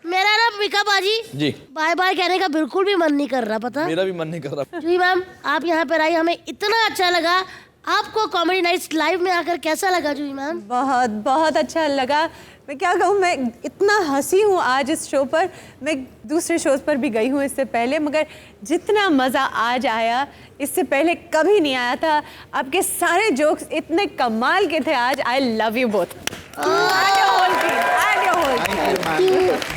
[SPEAKER 2] मेरा ना मिका बाजी
[SPEAKER 3] जी
[SPEAKER 2] बाय बाय कहने का बिल्कुल भी मन नहीं कर रहा, पता?
[SPEAKER 3] मेरा भी मन नहीं कर रहा।
[SPEAKER 2] जी मैम, आप यहाँ पर आई, हमें इतना अच्छा लगा। आपको कॉमेडी नाइट्स लाइव में आकर कैसा लगा जूही मैम?
[SPEAKER 1] बहुत बहुत अच्छा लगा। मैं क्या कहूँ, मैं इतना हंसी हूँ आज इस शो पर। मैं दूसरे शोज पर भी गई हूँ इससे पहले, मगर जितना मज़ा आज आया इससे पहले कभी नहीं आया था। आपके सारे जोक्स इतने कमाल के थे आज। आई love you both.
[SPEAKER 7] Thank you, ma'am.